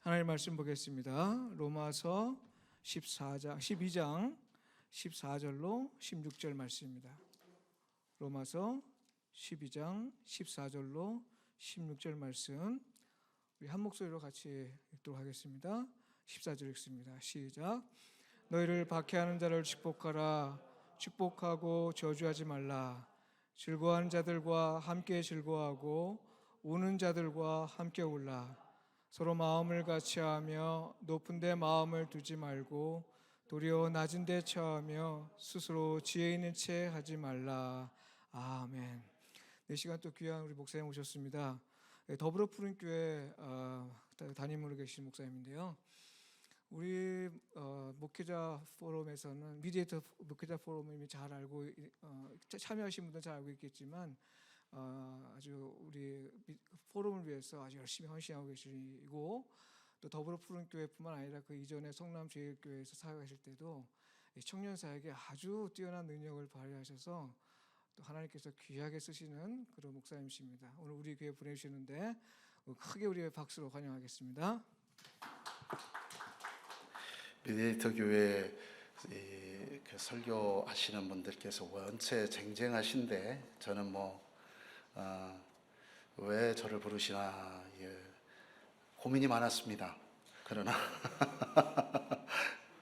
하나님 말씀 보겠습니다. 로마서 12장 14절로 16절 말씀입니다. 로마서 12장 14절로 16절 말씀 우리 한 목소리로 같이 읽도록 하겠습니다. 14절 읽습니다. 시작. 너희를 박해하는 자를 축복하라. 축복하고 저주하지 말라. 즐거워하는 자들과 함께 즐거워하고 우는 자들과 함께 울라. 서로 마음을 같이하며 높은 데 마음을 두지 말고 도리어 낮은 데 처하며 스스로 지혜 있는 채 하지 말라. 아멘. 이 시간 또 귀한 우리 목사님 오셨습니다. 더불어 푸른 교회 담임으로 계신 목사님인데요. 우리 목회자 포럼에서는 미디에이터 목회자 포럼을 잘 알고 참여하신 분들은 잘 알고 있겠지만 아주 우리 포럼을 위해서 아주 열심히 헌신하고 계시고 또 더불어 푸른 교회뿐만 아니라 그 이전에 성남제일교회에서 사역하실 때도 청년 사역에 아주 뛰어난 능력을 발휘하셔서 또 하나님께서 귀하게 쓰시는 그런 목사님이십니다. 오늘 우리 교회 보내주시는데 크게 우리의 박수로 환영하겠습니다. 미디에이터 교회 그 설교하시는 분들께서 원체 쟁쟁하신데 저는 왜 저를 부르시나 고민이 많았습니다.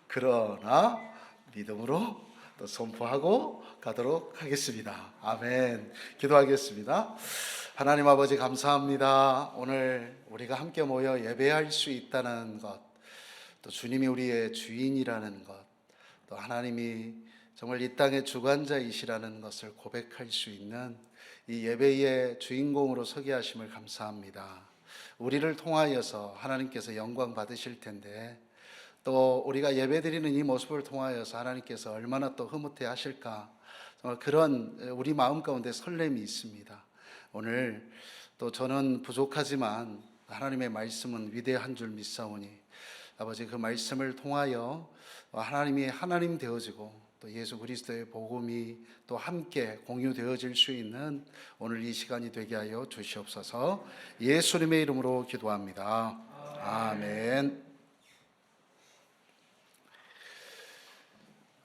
그러나 믿음으로 또 선포하고 가도록 하겠습니다. 아멘. 기도하겠습니다. 하나님 아버지 감사합니다. 오늘 우리가 함께 모여 예배할 수 있다는 것, 또 주님이 우리의 주인이라는 것, 또 하나님이 정말 이 땅의 주관자이시라는 것을 고백할 수 있는 이 예배의 주인공으로 서게 하심을 감사합니다. 우리를 통하여서 하나님께서 영광 받으실 텐데 또 우리가 예배드리는 이 모습을 통하여서 하나님께서 얼마나 또 흐뭇해 하실까, 정말 그런 우리 마음 가운데 설렘이 있습니다. 오늘 또 저는 부족하지만 하나님의 말씀은 위대한 줄 믿사오니 아버지 그 말씀을 통하여 하나님이 하나님 되어지고 또 예수 그리스도의 복음이 또 함께 공유되어질 수 있는 오늘 이 시간이 되게 하여 주시옵소서. 예수님의 이름으로 기도합니다. 아멘.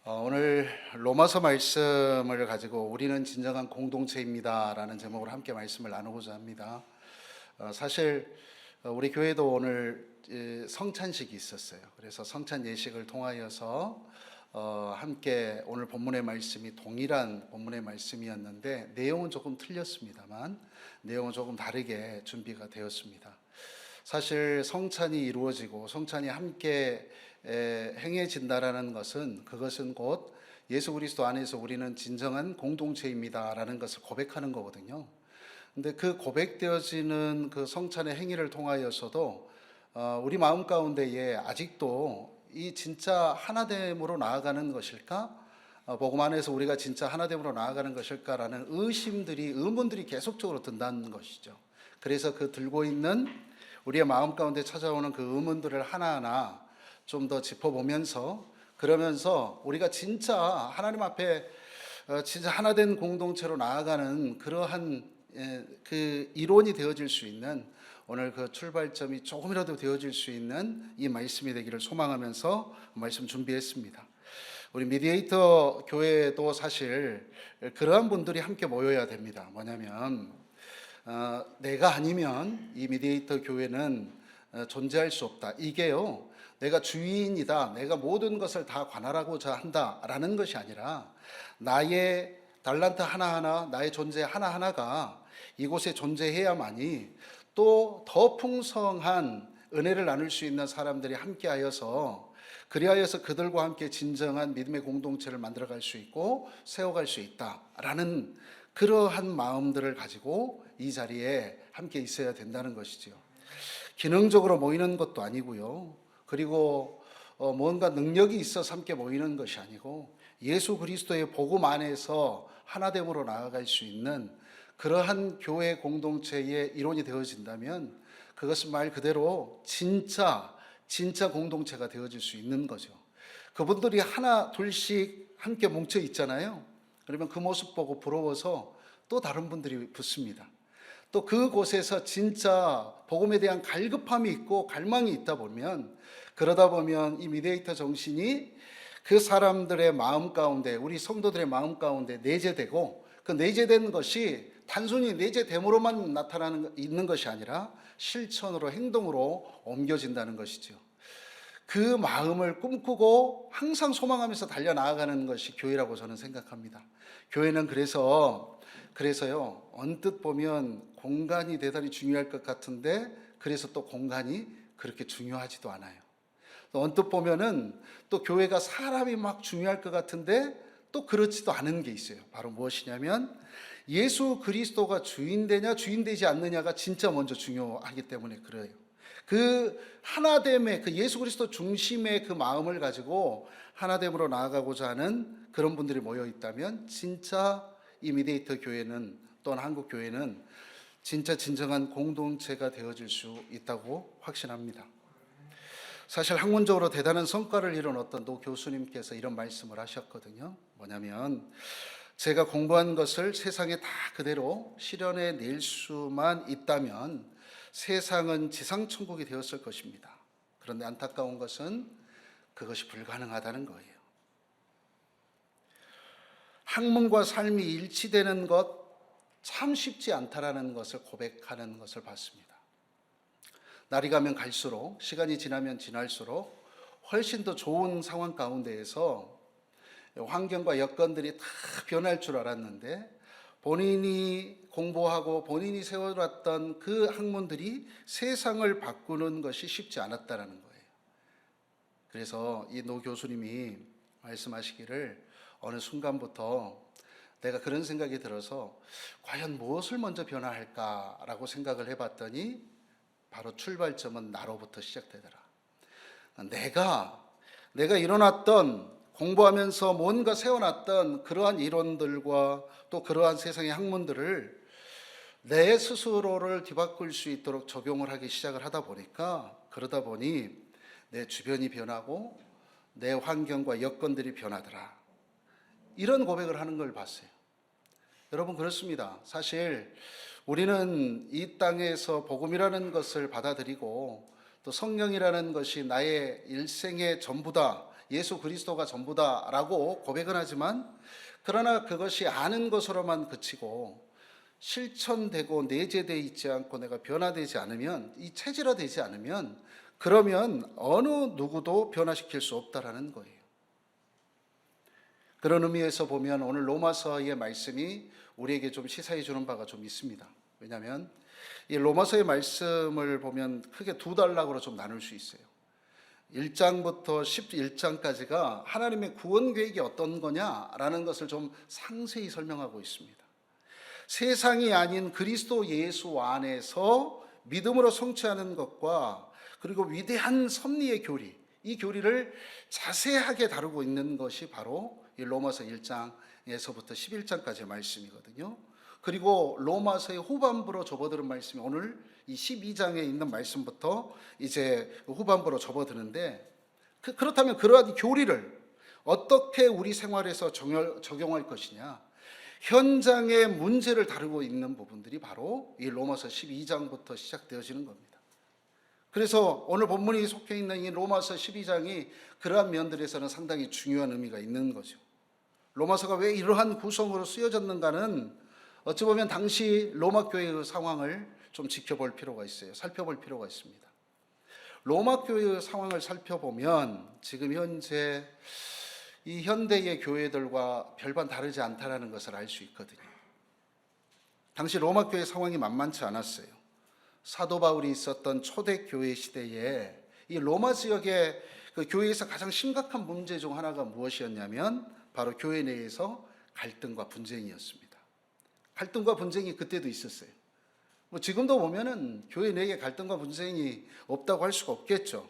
오늘 로마서 말씀을 가지고 우리는 진정한 공동체입니다 라는 제목으로 함께 말씀을 나누고자 합니다. 사실 우리 교회도 오늘 성찬식이 있었어요. 그래서 성찬 예식을 통하여서 함께 오늘 본문의 말씀이 동일한 본문의 말씀이었는데 내용은 조금 틀렸습니다만 내용은 조금 다르게 준비가 되었습니다. 사실 성찬이 이루어지고 성찬이 함께 행해진다라는 것은 그것은 곧 예수 그리스도 안에서 우리는 진정한 공동체입니다라는 것을 고백하는 거거든요. 근데 그 고백되어지는 그 성찬의 행위를 통하여서도 우리 마음 가운데에 아직도 이 진짜 하나됨으로 나아가는 것일까? 복음 안에서 우리가 진짜 하나됨으로 나아가는 것일까라는 의문들이 계속적으로 든다는 것이죠. 그래서 그 들고 있는 우리의 마음 가운데 찾아오는 그 의문들을 하나하나 좀 더 짚어보면서 그러면서 우리가 진짜 하나님 앞에 진짜 하나된 공동체로 나아가는 그러한 그 이론이 되어질 수 있는 오늘 그 출발점이 조금이라도 되어질 수 있는 이 말씀이 되기를 소망하면서 말씀 준비했습니다. 우리 미디에이터 교회도 사실 그러한 분들이 함께 모여야 됩니다. 뭐냐면 내가 아니면 이 미디에이터 교회는 존재할 수 없다. 이게요, 내가 주인이다, 내가 모든 것을 다 관할하고자 한다라는 것이 아니라 나의 달란트 하나하나, 나의 존재 하나하나가 이곳에 존재해야만이 또 더 풍성한 은혜를 나눌 수 있는 사람들이 함께하여서 그리하여서 그들과 함께 진정한 믿음의 공동체를 만들어갈 수 있고 세워갈 수 있다라는 그러한 마음들을 가지고 이 자리에 함께 있어야 된다는 것이죠. 기능적으로 모이는 것도 아니고요. 그리고 뭔가 능력이 있어서 함께 모이는 것이 아니고 예수 그리스도의 복음 안에서 하나됨으로 나아갈 수 있는 그러한 교회 공동체의 이론이 되어진다면 그것은 말 그대로 진짜 공동체가 되어질 수 있는 거죠. 그분들이 하나 둘씩 함께 뭉쳐 있잖아요. 그러면 그 모습 보고 부러워서 또 다른 분들이 붙습니다. 또 그곳에서 진짜 복음에 대한 갈급함이 있고 갈망이 있다 보면, 그러다 보면 이 미디에이터 정신이 그 사람들의 마음 가운데, 우리 성도들의 마음 가운데 내재되고, 그 내재된 것이 단순히 내재됨으로만 있는 것이 아니라 실천으로, 행동으로 옮겨진다는 것이죠. 그 마음을 꿈꾸고 항상 소망하면서 달려나아가는 것이 교회라고 저는 생각합니다. 교회는 그래서요, 언뜻 보면 공간이 대단히 중요할 것 같은데, 그래서 또 공간이 그렇게 중요하지도 않아요. 또 언뜻 보면은 또 교회가 사람이 막 중요할 것 같은데 또 그렇지도 않은 게 있어요. 바로 무엇이냐면 예수 그리스도가 주인되냐 주인되지 않느냐가 진짜 먼저 중요하기 때문에 그래요. 그 하나됨의, 그 예수 그리스도 중심의 그 마음을 가지고 하나됨으로 나아가고자 하는 그런 분들이 모여 있다면 진짜 이 미디에이터 교회는, 또는 한국 교회는 진짜 진정한 공동체가 되어질 수 있다고 확신합니다. 사실 학문적으로 대단한 성과를 이룬 어떤 노 교수님께서 이런 말씀을 하셨거든요. 뭐냐면, 제가 공부한 것을 세상에 다 그대로 실현해 낼 수만 있다면 세상은 지상천국이 되었을 것입니다. 그런데 안타까운 것은 그것이 불가능하다는 거예요. 학문과 삶이 일치되는 것 참 쉽지 않다라는 것을 고백하는 것을 봤습니다. 날이 가면 갈수록, 시간이 지나면 지날수록 훨씬 더 좋은 상황 가운데에서 환경과 여건들이 다 변할 줄 알았는데, 본인이 공부하고 본인이 세워놨던 그 학문들이 세상을 바꾸는 것이 쉽지 않았다는 거예요. 그래서 이 노 교수님이 말씀하시기를, 어느 순간부터 내가 그런 생각이 들어서 과연 무엇을 먼저 변화할까라고 생각을 해봤더니 바로 출발점은 나로부터 시작되더라. 내가 일어났던, 공부하면서 뭔가 세워놨던 그러한 이론들과 또 그러한 세상의 학문들을 내 스스로를 뒤바꿀 수 있도록 적용을 하기 시작을 하다 보니까, 그러다 보니 내 주변이 변하고 내 환경과 여건들이 변하더라. 이런 고백을 하는 걸 봤어요. 여러분, 그렇습니다. 사실 우리는 이 땅에서 복음이라는 것을 받아들이고 또 성령이라는 것이 나의 일생의 전부다, 예수 그리스도가 전부다라고 고백은 하지만, 그러나 그것이 아는 것으로만 그치고 실천되고 내재되어 있지 않고 내가 변화되지 않으면, 이 체질화되지 않으면, 그러면 어느 누구도 변화시킬 수 없다라는 거예요. 그런 의미에서 보면 오늘 로마서의 말씀이 우리에게 좀 시사해 주는 바가 좀 있습니다. 왜냐하면 이 로마서의 말씀을 보면 크게 두 단락으로 좀 나눌 수 있어요. 1장부터 11장까지가 하나님의 구원 계획이 어떤 거냐라는 것을 좀 상세히 설명하고 있습니다. 세상이 아닌 그리스도 예수 안에서 믿음으로 성취하는 것과, 그리고 위대한 섭리의 교리, 이 교리를 자세하게 다루고 있는 것이 바로 이 로마서 1장에서부터 11장까지의 말씀이거든요. 그리고 로마서의 후반부로 접어드는 말씀이 오늘 이 12장에 있는 말씀부터 이제 후반부로 접어드는데, 그렇다면 그러한 교리를 어떻게 우리 생활에서 적용할 것이냐, 현장의 문제를 다루고 있는 부분들이 바로 이 로마서 12장부터 시작되어지는 겁니다. 그래서 오늘 본문이 속해 있는 이 로마서 12장이 그러한 면들에서는 상당히 중요한 의미가 있는 거죠. 로마서가 왜 이러한 구성으로 쓰여졌는가는 어찌 보면 당시 로마 교회의 상황을 좀 지켜볼 필요가 있어요. 살펴볼 필요가 있습니다. 로마 교회의 상황을 살펴보면 지금 현재 이 현대의 교회들과 별반 다르지 않다라는 것을 알 수 있거든요. 당시 로마 교회 상황이 만만치 않았어요. 사도 바울이 있었던 초대 교회 시대에 이 로마 지역의 그 교회에서 가장 심각한 문제 중 하나가 무엇이었냐면 바로 교회 내에서 갈등과 분쟁이었습니다. 갈등과 분쟁이 그때도 있었어요. 지금도 보면은 교회 내에 갈등과 분쟁이 없다고 할 수가 없겠죠.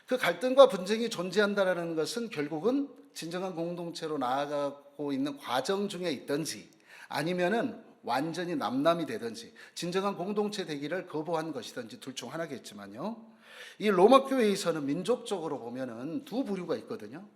그 갈등과 분쟁이 존재한다는 것은 결국은 진정한 공동체로 나아가고 있는 과정 중에 있든지, 아니면은 완전히 남남이 되든지 진정한 공동체 되기를 거부한 것이든지 둘 중 하나겠지만요. 이 로마 교회에서는 민족적으로 보면은 두 부류가 있거든요.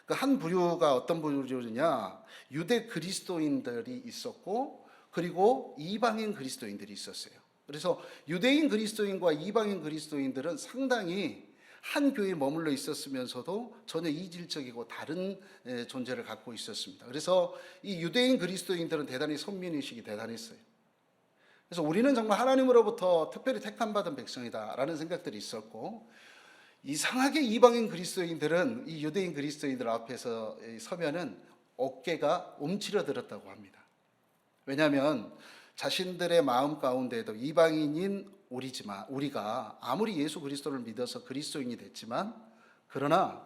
그 한 부류가 어떤 부류냐, 유대 그리스도인들이 있었고, 그리고 이방인 그리스도인들이 있었어요. 그래서 유대인 그리스도인과 이방인 그리스도인들은 상당히 한 교회에 머물러 있었으면서도 전혀 이질적이고 다른 존재를 갖고 있었습니다. 그래서 이 유대인 그리스도인들은 대단히 선민의식이 대단했어요. 그래서 우리는 정말 하나님으로부터 특별히 택함받은 백성이다라는 생각들이 있었고, 이상하게 이방인 그리스도인들은 이 유대인 그리스도인들 앞에서 서면은 어깨가 움츠러들었다고 합니다. 왜냐하면 자신들의 마음 가운데에도 이방인인 우리가 아무리 예수 그리스도를 믿어서 그리스도인이 됐지만, 그러나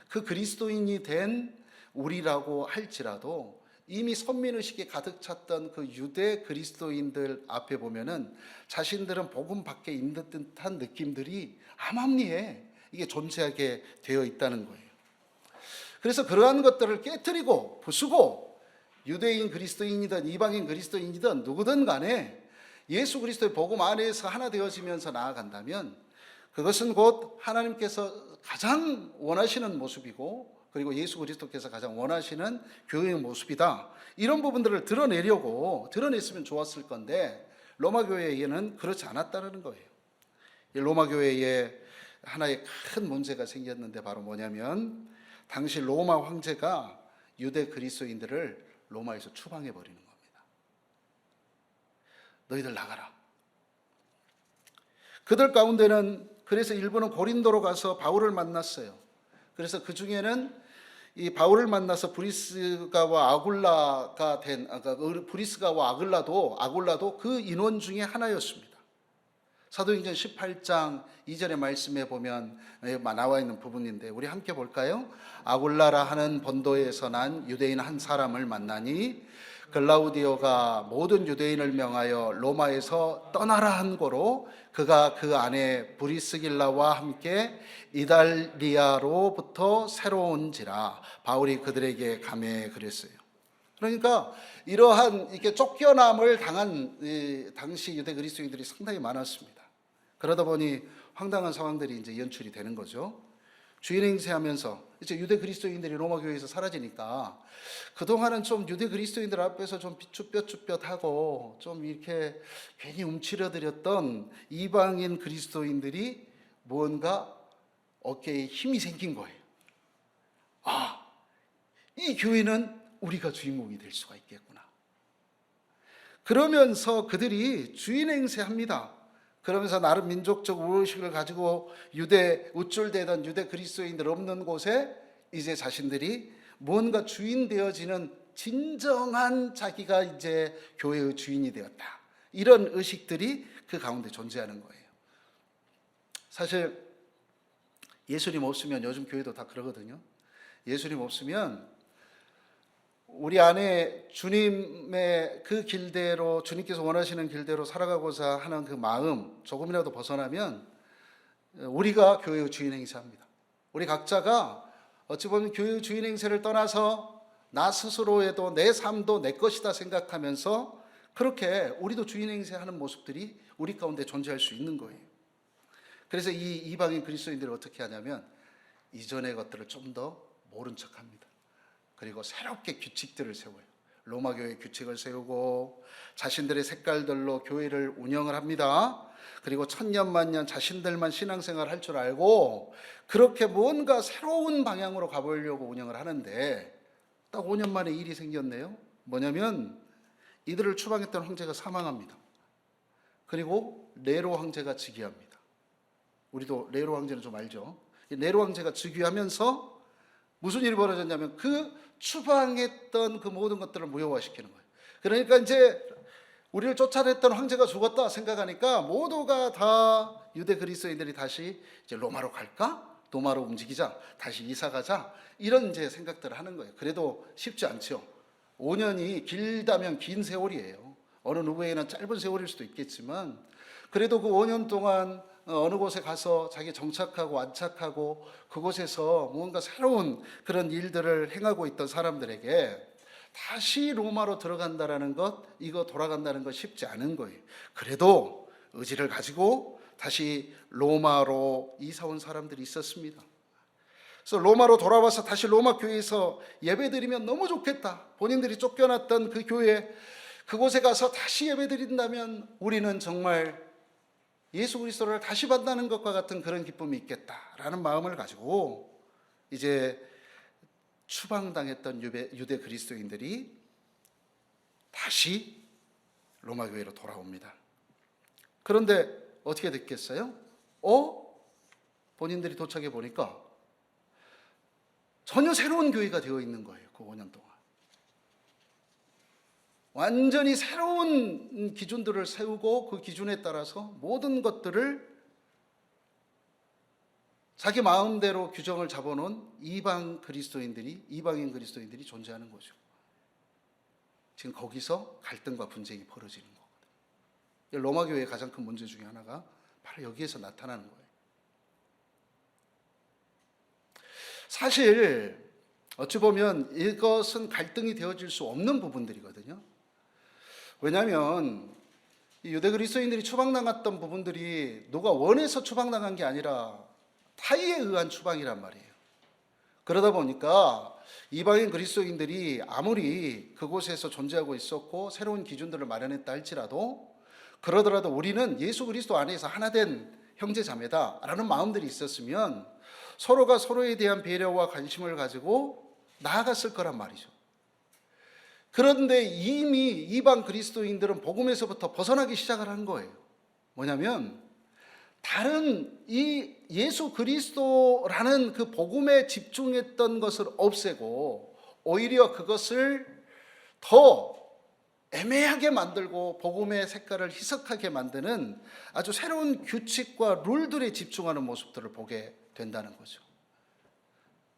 그 그리스도인이 된 우리라고 할지라도 이미 선민의식에 가득 찼던 그 유대 그리스도인들 앞에 보면은 자신들은 복음 밖에 있는 듯한 느낌들이 암암리에 이게 존재하게 되어 있다는 거예요. 그래서 그러한 것들을 깨트리고 부수고 유대인 그리스도인이든 이방인 그리스도인이든 누구든 간에 예수 그리스도의 복음 안에서 하나 되어지면서 나아간다면 그것은 곧 하나님께서 가장 원하시는 모습이고, 그리고 예수 그리스도께서 가장 원하시는 교회의 모습이다. 이런 부분들을 드러냈으면 좋았을 건데 로마 교회에는 그렇지 않았다는 거예요. 로마 교회에 하나의 큰 문제가 생겼는데 바로 뭐냐면, 당시 로마 황제가 유대 그리스도인들을 로마에서 추방해 버리는 겁니다. 너희들 나가라. 그들 가운데는 그래서 일부는 고린도로 가서 바울을 만났어요. 그래서 그 중에는 이 바울을 만나서 브리스가와 아굴라도 그 인원 중에 하나였습니다. 사도행전 18장 2절의 말씀에 보면 나와 있는 부분인데 우리 함께 볼까요? 아굴라라 하는 본도에서 난 유대인 한 사람을 만나니 글라우디오가 모든 유대인을 명하여 로마에서 떠나라 한 고로 그가 그 안에 브리스길라와 함께 이달리아로부터 새로운지라 바울이 그들에게 감해 그랬어요. 그러니까 이러한 이렇게 쫓겨남을 당한 당시 유대 그리스도인들이 상당히 많았습니다. 그러다 보니 황당한 상황들이 이제 연출이 되는 거죠. 주인 행세하면서 이제 유대 그리스도인들이 로마 교회에서 사라지니까 그동안은 좀 유대 그리스도인들 앞에서 좀 비추뼛추뼛하고 좀 이렇게 괜히 움츠러들었던 이방인 그리스도인들이 뭔가 어깨에 힘이 생긴 거예요. 아, 이 교회는 우리가 주인공이 될 수가 있겠구나. 그러면서 그들이 주인 행세합니다. 그러면서 나름 민족적 우월의식을 가지고 우쭐대던 유대 그리스도인들 없는 곳에 이제 자신들이 뭔가 주인 되어지는 진정한 자기가 이제 교회의 주인이 되었다. 이런 의식들이 그 가운데 존재하는 거예요. 사실 예수님 없으면, 요즘 교회도 다 그러거든요. 예수님 없으면 우리 안에 주님의 그 길대로, 주님께서 원하시는 길대로 살아가고자 하는 그 마음 조금이라도 벗어나면 우리가 교회의 주인 행세합니다. 우리 각자가 어찌 보면 교회의 주인 행세를 떠나서 나 스스로에도 내 삶도 내 것이다 생각하면서 그렇게 우리도 주인 행세하는 모습들이 우리 가운데 존재할 수 있는 거예요. 그래서 이 이방인 그리스도인들이 어떻게 하냐면 이전의 것들을 좀 더 모른 척합니다. 그리고 새롭게 규칙들을 세워요. 로마 교회 규칙을 세우고 자신들의 색깔들로 교회를 운영을 합니다. 그리고 천년만년 자신들만 신앙생활을 할 줄 알고 그렇게 뭔가 새로운 방향으로 가보려고 운영을 하는데 딱 5년 만에 일이 생겼네요. 뭐냐면 이들을 추방했던 황제가 사망합니다. 그리고 네로 황제가 즉위합니다. 우리도 네로 황제는 좀 알죠? 네로 황제가 즉위하면서 무슨 일이 벌어졌냐면 그 추방했던 그 모든 것들을 무효화시키는 거예요. 그러니까 이제 우리를 쫓아냈던 황제가 죽었다 생각하니까 모두가 다 유대 그리스도인들이 다시 이제 로마로 갈까? 로마로 움직이자. 다시 이사 가자. 이런 이제 생각들을 하는 거예요. 그래도 쉽지 않죠. 5년이 길다면 긴 세월이에요. 어느 누구에게는 짧은 세월일 수도 있겠지만 그래도 그 5년 동안 어느 곳에 가서 자기 정착하고 안착하고 그곳에서 뭔가 새로운 그런 일들을 행하고 있던 사람들에게 다시 로마로 들어간다라는 것, 이거 돌아간다는 것 쉽지 않은 거예요. 그래도 의지를 가지고 다시 로마로 이사 온 사람들이 있었습니다. 그래서 로마로 돌아와서 다시 로마 교회에서 예배드리면 너무 좋겠다. 본인들이 쫓겨났던 그 교회, 그곳에 가서 다시 예배드린다면 우리는 정말 예수 그리스도를 다시 만나는 것과 같은 그런 기쁨이 있겠다라는 마음을 가지고 이제 추방당했던 유대 그리스도인들이 다시 로마 교회로 돌아옵니다. 그런데 어떻게 됐겠어요? 본인들이 도착해 보니까 전혀 새로운 교회가 되어 있는 거예요. 그 5년 동안. 완전히 새로운 기준들을 세우고 그 기준에 따라서 모든 것들을 자기 마음대로 규정을 잡아놓은 이방인 그리스도인들이 존재하는 거죠. 지금 거기서 갈등과 분쟁이 벌어지는 거거든요. 로마 교회의 가장 큰 문제 중에 하나가 바로 여기에서 나타나는 거예요. 사실 어찌 보면 이것은 갈등이 되어질 수 없는 부분들이거든요. 왜냐하면 이 유대 그리스도인들이 추방당했던 부분들이 누가 원해서 추방당한 게 아니라 타의에 의한 추방이란 말이에요. 그러다 보니까 이방인 그리스도인들이 아무리 그곳에서 존재하고 있었고 새로운 기준들을 마련했다 할지라도 그러더라도 우리는 예수 그리스도 안에서 하나된 형제 자매다라는 마음들이 있었으면 서로가 서로에 대한 배려와 관심을 가지고 나아갔을 거란 말이죠. 그런데 이미 이방 그리스도인들은 복음에서부터 벗어나기 시작을 한 거예요. 뭐냐면 다른 이 예수 그리스도라는 그 복음에 집중했던 것을 없애고 오히려 그것을 더 애매하게 만들고 복음의 색깔을 희석하게 만드는 아주 새로운 규칙과 룰들에 집중하는 모습들을 보게 된다는 거죠.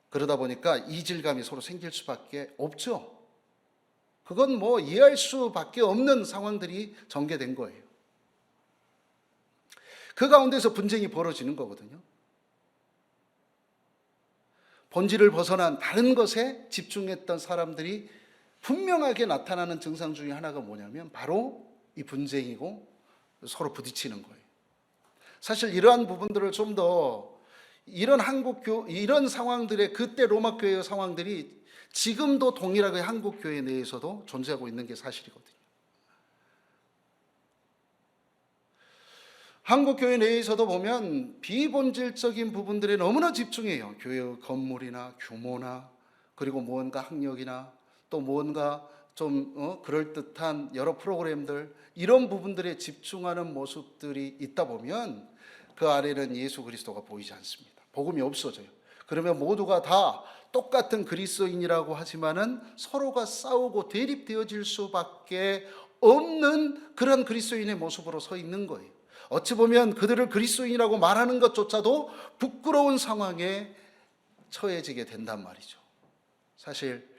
그러다 보니까 이질감이 서로 생길 수밖에 없죠. 그건 뭐 이해할 수밖에 없는 상황들이 전개된 거예요. 그 가운데서 분쟁이 벌어지는 거거든요. 본질을 벗어난 다른 것에 집중했던 사람들이 분명하게 나타나는 증상 중에 하나가 뭐냐면 바로 이 분쟁이고 서로 부딪히는 거예요. 사실 이러한 부분들을 좀 더 이런 상황들의 그때 로마 교회의 상황들이 지금도 동일하게 한국 교회 내에서도 존재하고 있는 게 사실이거든요. 한국 교회 내에서도 보면 비본질적인 부분들에 너무나 집중해요. 교회의 건물이나 규모나 그리고 무언가 학력이나 또 무언가 좀 그럴듯한 여러 프로그램들 이런 부분들에 집중하는 모습들이 있다 보면 그 아래는 예수 그리스도가 보이지 않습니다. 복음이 없어져요. 그러면 모두가 다 똑같은 그리스도인이라고 하지만은 서로가 싸우고 대립되어질 수밖에 없는 그런 그리스도인의 모습으로 서 있는 거예요. 어찌 보면 그들을 그리스도인이라고 말하는 것조차도 부끄러운 상황에 처해지게 된단 말이죠. 사실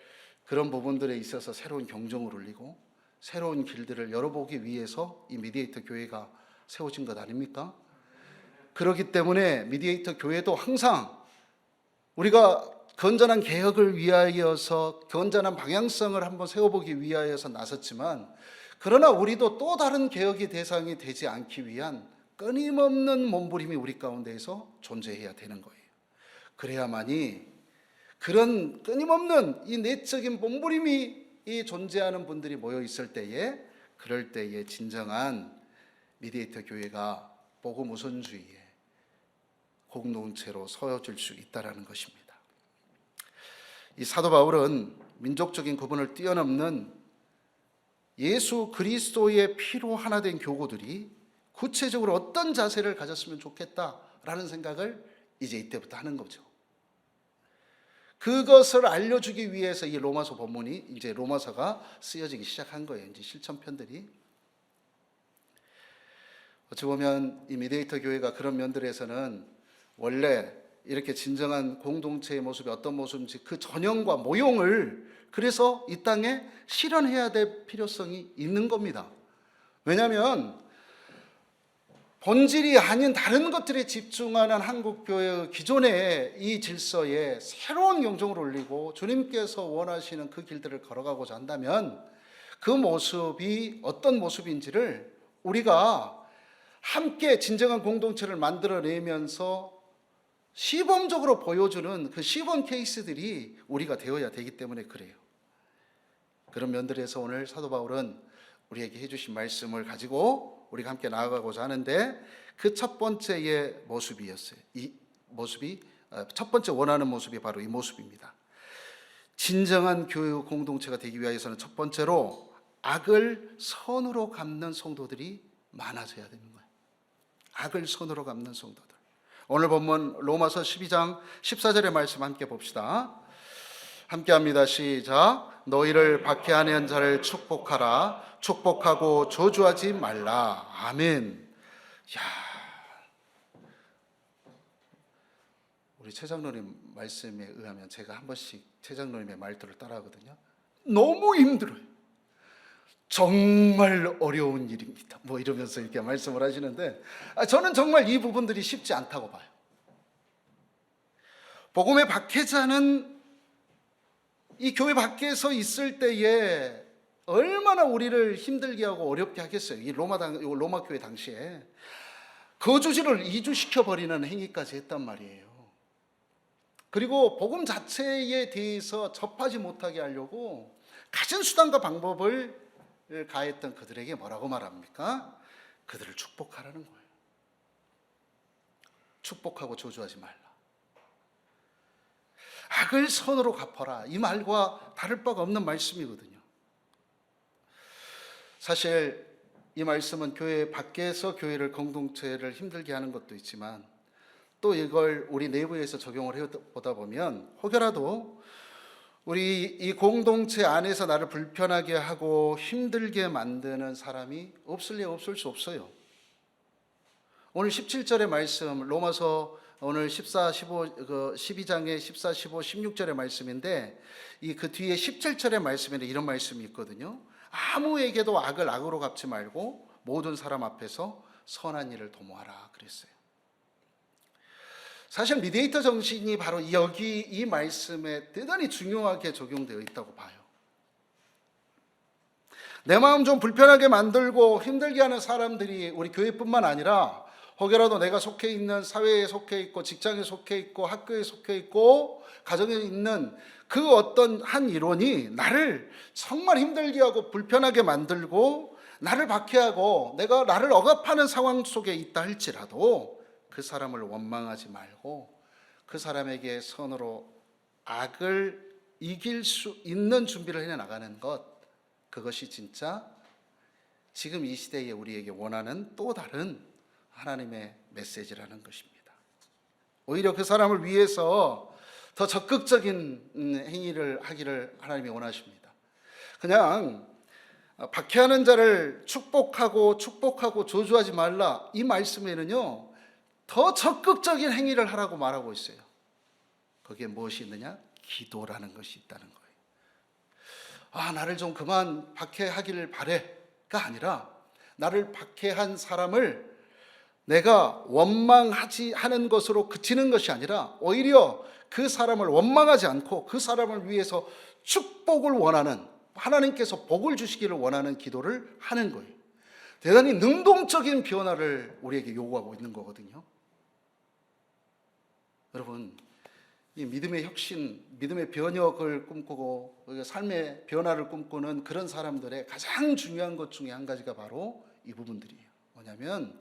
그런 부분들에 있어서 새로운 경종을 울리고 새로운 길들을 열어보기 위해서 이 미디에이터 교회가 세워진 것 아닙니까? 그렇기 때문에 미디에이터 교회도 항상 우리가 건전한 개혁을 위하여서 건전한 방향성을 한번 세워보기 위하여서 나섰지만 그러나 우리도 또 다른 개혁의 대상이 되지 않기 위한 끊임없는 몸부림이 우리 가운데에서 존재해야 되는 거예요. 그래야만이 그런 끊임없는 이 내적인 몸부림이 존재하는 분들이 모여 있을 때에 그럴 때에 진정한 미디에이터 교회가 복음 우선주의의 공동체로 서어질 수 있다는 것입니다. 이 사도 바울은 민족적인 구분을 뛰어넘는 예수 그리스도의 피로 하나 된 교구들이 구체적으로 어떤 자세를 가졌으면 좋겠다라는 생각을 이제 이때부터 하는 거죠. 그것을 알려주기 위해서 이 로마서 본문이 이제 로마서가 쓰여지기 시작한 거예요. 이제 실천편들이. 어찌 보면 이 미디에이터 교회가 그런 면들에서는 원래 이렇게 진정한 공동체의 모습이 어떤 모습인지 그 전형과 모형을 그래서 이 땅에 실현해야 될 필요성이 있는 겁니다. 왜냐하면 본질이 아닌 다른 것들에 집중하는 한국교회의 기존의 이 질서에 새로운 경종을 울리고 주님께서 원하시는 그 길들을 걸어가고자 한다면 그 모습이 어떤 모습인지를 우리가 함께 진정한 공동체를 만들어내면서 시범적으로 보여주는 그 시범 케이스들이 우리가 되어야 되기 때문에 그래요. 그런 면들에서 오늘 사도 바울은 우리에게 해주신 말씀을 가지고 우리가 함께 나아가고자 하는데, 그 첫 번째의 모습이었어요. 이 모습이 첫 번째 원하는 모습이 바로 이 모습입니다. 진정한 교회 공동체가 되기 위해서는 첫 번째로 악을 선으로 갚는 성도들이 많아져야 되는 거예요. 악을 선으로 갚는 성도들. 오늘 본문 로마서 12장 14절의 말씀 함께 봅시다. 함께 합니다. 시작. 너희를 박해하는 자를 축복하라. 축복하고 저주하지 말라. 아멘. 우리 최 장로님 말씀에 의하면 제가 한 번씩 최 장로님의 말투를 따라하거든요. 너무 힘들어요. 정말 어려운 일입니다. 뭐 이러면서 이렇게 말씀을 하시는데, 저는 정말 이 부분들이 쉽지 않다고 봐요. 복음의 박해자는 이 교회 밖에서 있을 때에 얼마나 우리를 힘들게 하고 어렵게 하겠어요. 이 로마 교회 당시에 거주지를 이주시켜 버리는 행위까지 했단 말이에요. 그리고 복음 자체에 대해서 접하지 못하게 하려고 가진 수단과 방법을 가했던 그들에게 뭐라고 말합니까? 그들을 축복하라는 거예요. 축복하고 저주하지 말라. 악을 선으로 갚아라. 이 말과 다를 바가 없는 말씀이거든요. 사실 이 말씀은 교회 밖에서 교회를 공동체를 힘들게 하는 것도 있지만, 또 이걸 우리 내부에서 적용을 해보다 보면 혹여라도 우리 이 공동체 안에서 나를 불편하게 하고 힘들게 만드는 사람이 없을 수 없어요. 오늘 17절의 말씀, 로마서 오늘 12장의 14, 15, 16절의 말씀인데, 그 뒤에 17절의 말씀에는 이런 말씀이 있거든요. 아무에게도 악을 악으로 갚지 말고 모든 사람 앞에서 선한 일을 도모하라 그랬어요. 사실 미디에이터 정신이 바로 여기 이 말씀에 대단히 중요하게 적용되어 있다고 봐요. 내 마음 좀 불편하게 만들고 힘들게 하는 사람들이 우리 교회뿐만 아니라 혹여라도 내가 속해 있는 사회에 속해 있고 직장에 속해 있고 학교에 속해 있고 가정에 있는 그 어떤 한 일원이 나를 정말 힘들게 하고 불편하게 만들고 나를 박해하고 내가 나를 억압하는 상황 속에 있다 할지라도 그 사람을 원망하지 말고 그 사람에게 선으로 악을 이길 수 있는 준비를 해 나가는 것, 그것이 진짜 지금 이 시대에 우리에게 원하는 또 다른 하나님의 메시지라는 것입니다. 오히려 그 사람을 위해서 더 적극적인 행위를 하기를 하나님이 원하십니다. 그냥 박해하는 자를 축복하고 저주하지 말라, 이 말씀에는요 더 적극적인 행위를 하라고 말하고 있어요. 거기에 무엇이 있느냐? 기도라는 것이 있다는 거예요. 나를 좀 그만 박해하기를 바래가 아니라, 나를 박해한 사람을 내가 원망하지 하는 것으로 그치는 것이 아니라 오히려 그 사람을 원망하지 않고 그 사람을 위해서 축복을 원하는, 하나님께서 복을 주시기를 원하는 기도를 하는 거예요. 대단히 능동적인 변화를 우리에게 요구하고 있는 거거든요. 여러분, 이 믿음의 혁신, 믿음의 변혁을 꿈꾸고 삶의 변화를 꿈꾸는 그런 사람들의 가장 중요한 것 중에 한 가지가 바로 이 부분들이에요. 뭐냐면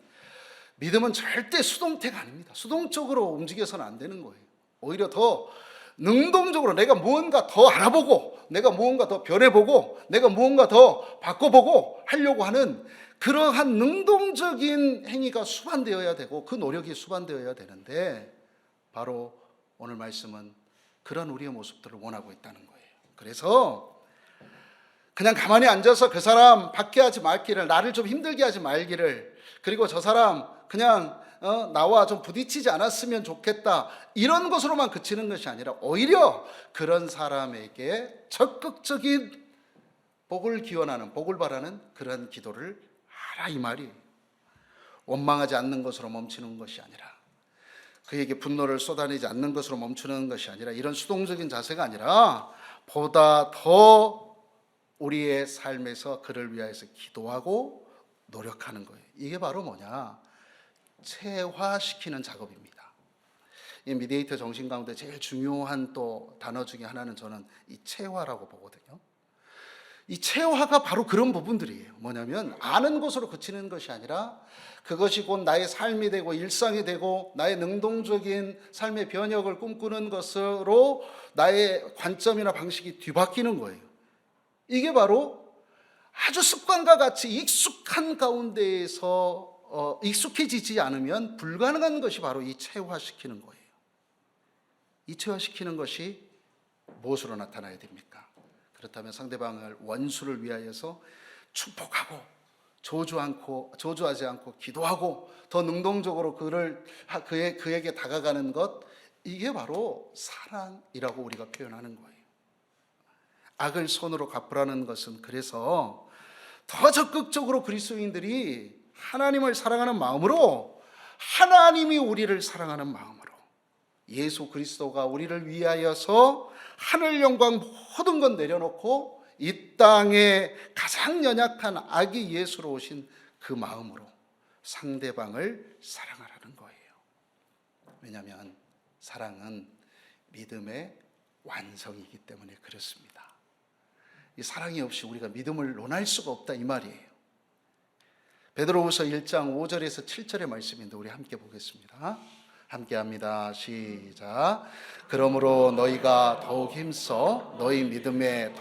믿음은 절대 수동태가 아닙니다. 수동적으로 움직여서는 안 되는 거예요. 오히려 더 능동적으로 내가 무언가 더 알아보고, 내가 무언가 더 변해보고, 내가 무언가 더 바꿔보고 하려고 하는 그러한 능동적인 행위가 수반되어야 되고, 그 노력이 수반되어야 되는데, 바로 오늘 말씀은 그런 우리의 모습들을 원하고 있다는 거예요. 그래서 그냥 가만히 앉아서 그 사람 박해하지 말기를, 나를 좀 힘들게 하지 말기를, 그리고 저 사람 그냥 나와 좀 부딪히지 않았으면 좋겠다, 이런 것으로만 그치는 것이 아니라 오히려 그런 사람에게 적극적인 복을 기원하는, 복을 바라는 그런 기도를 하라, 이 말이에요. 원망하지 않는 것으로 멈추는 것이 아니라, 그에게 분노를 쏟아내지 않는 것으로 멈추는 것이 아니라, 이런 수동적인 자세가 아니라 보다 더 우리의 삶에서 그를 위하여서 기도하고 노력하는 거예요. 이게 바로 뭐냐? 체화시키는 작업입니다. 이 미디에이터 정신 가운데 제일 중요한 또 단어 중에 하나는 저는 이 체화라고 보거든요. 이 체화가 바로 그런 부분들이에요. 뭐냐면 아는 것으로 그치는 것이 아니라 그것이 곧 나의 삶이 되고 일상이 되고 나의 능동적인 삶의 변혁을 꿈꾸는 것으로 나의 관점이나 방식이 뒤바뀌는 거예요. 이게 바로 아주 습관과 같이 익숙한 가운데에서 익숙해지지 않으면 불가능한 것이 바로 이 체화시키는 거예요. 이 체화시키는 것이 무엇으로 나타나야 됩니까? 그렇다면 상대방을 원수를 위하여서 축복하고 저주하지 않고 기도하고 더 능동적으로 그에게 다가가는 것, 이게 바로 사랑이라고 우리가 표현하는 거예요. 악을 손으로 갚으라는 것은 그래서 더 적극적으로 그리스도인들이 하나님을 사랑하는 마음으로, 하나님이 우리를 사랑하는 마음으로, 예수 그리스도가 우리를 위하여서 하늘 영광 모든 것 내려놓고 이 땅에 가장 연약한 아기 예수로 오신 그 마음으로 상대방을 사랑하라는 거예요. 왜냐하면 사랑은 믿음의 완성이기 때문에 그렇습니다. 이 사랑이 없이 우리가 믿음을 논할 수가 없다, 이 말이에요. 베드로후서 1장 5절에서 7절의 말씀인데 우리 함께 보겠습니다. 함께 합니다. 시작. 그러므로 너희가 더욱 힘써 너희 믿음의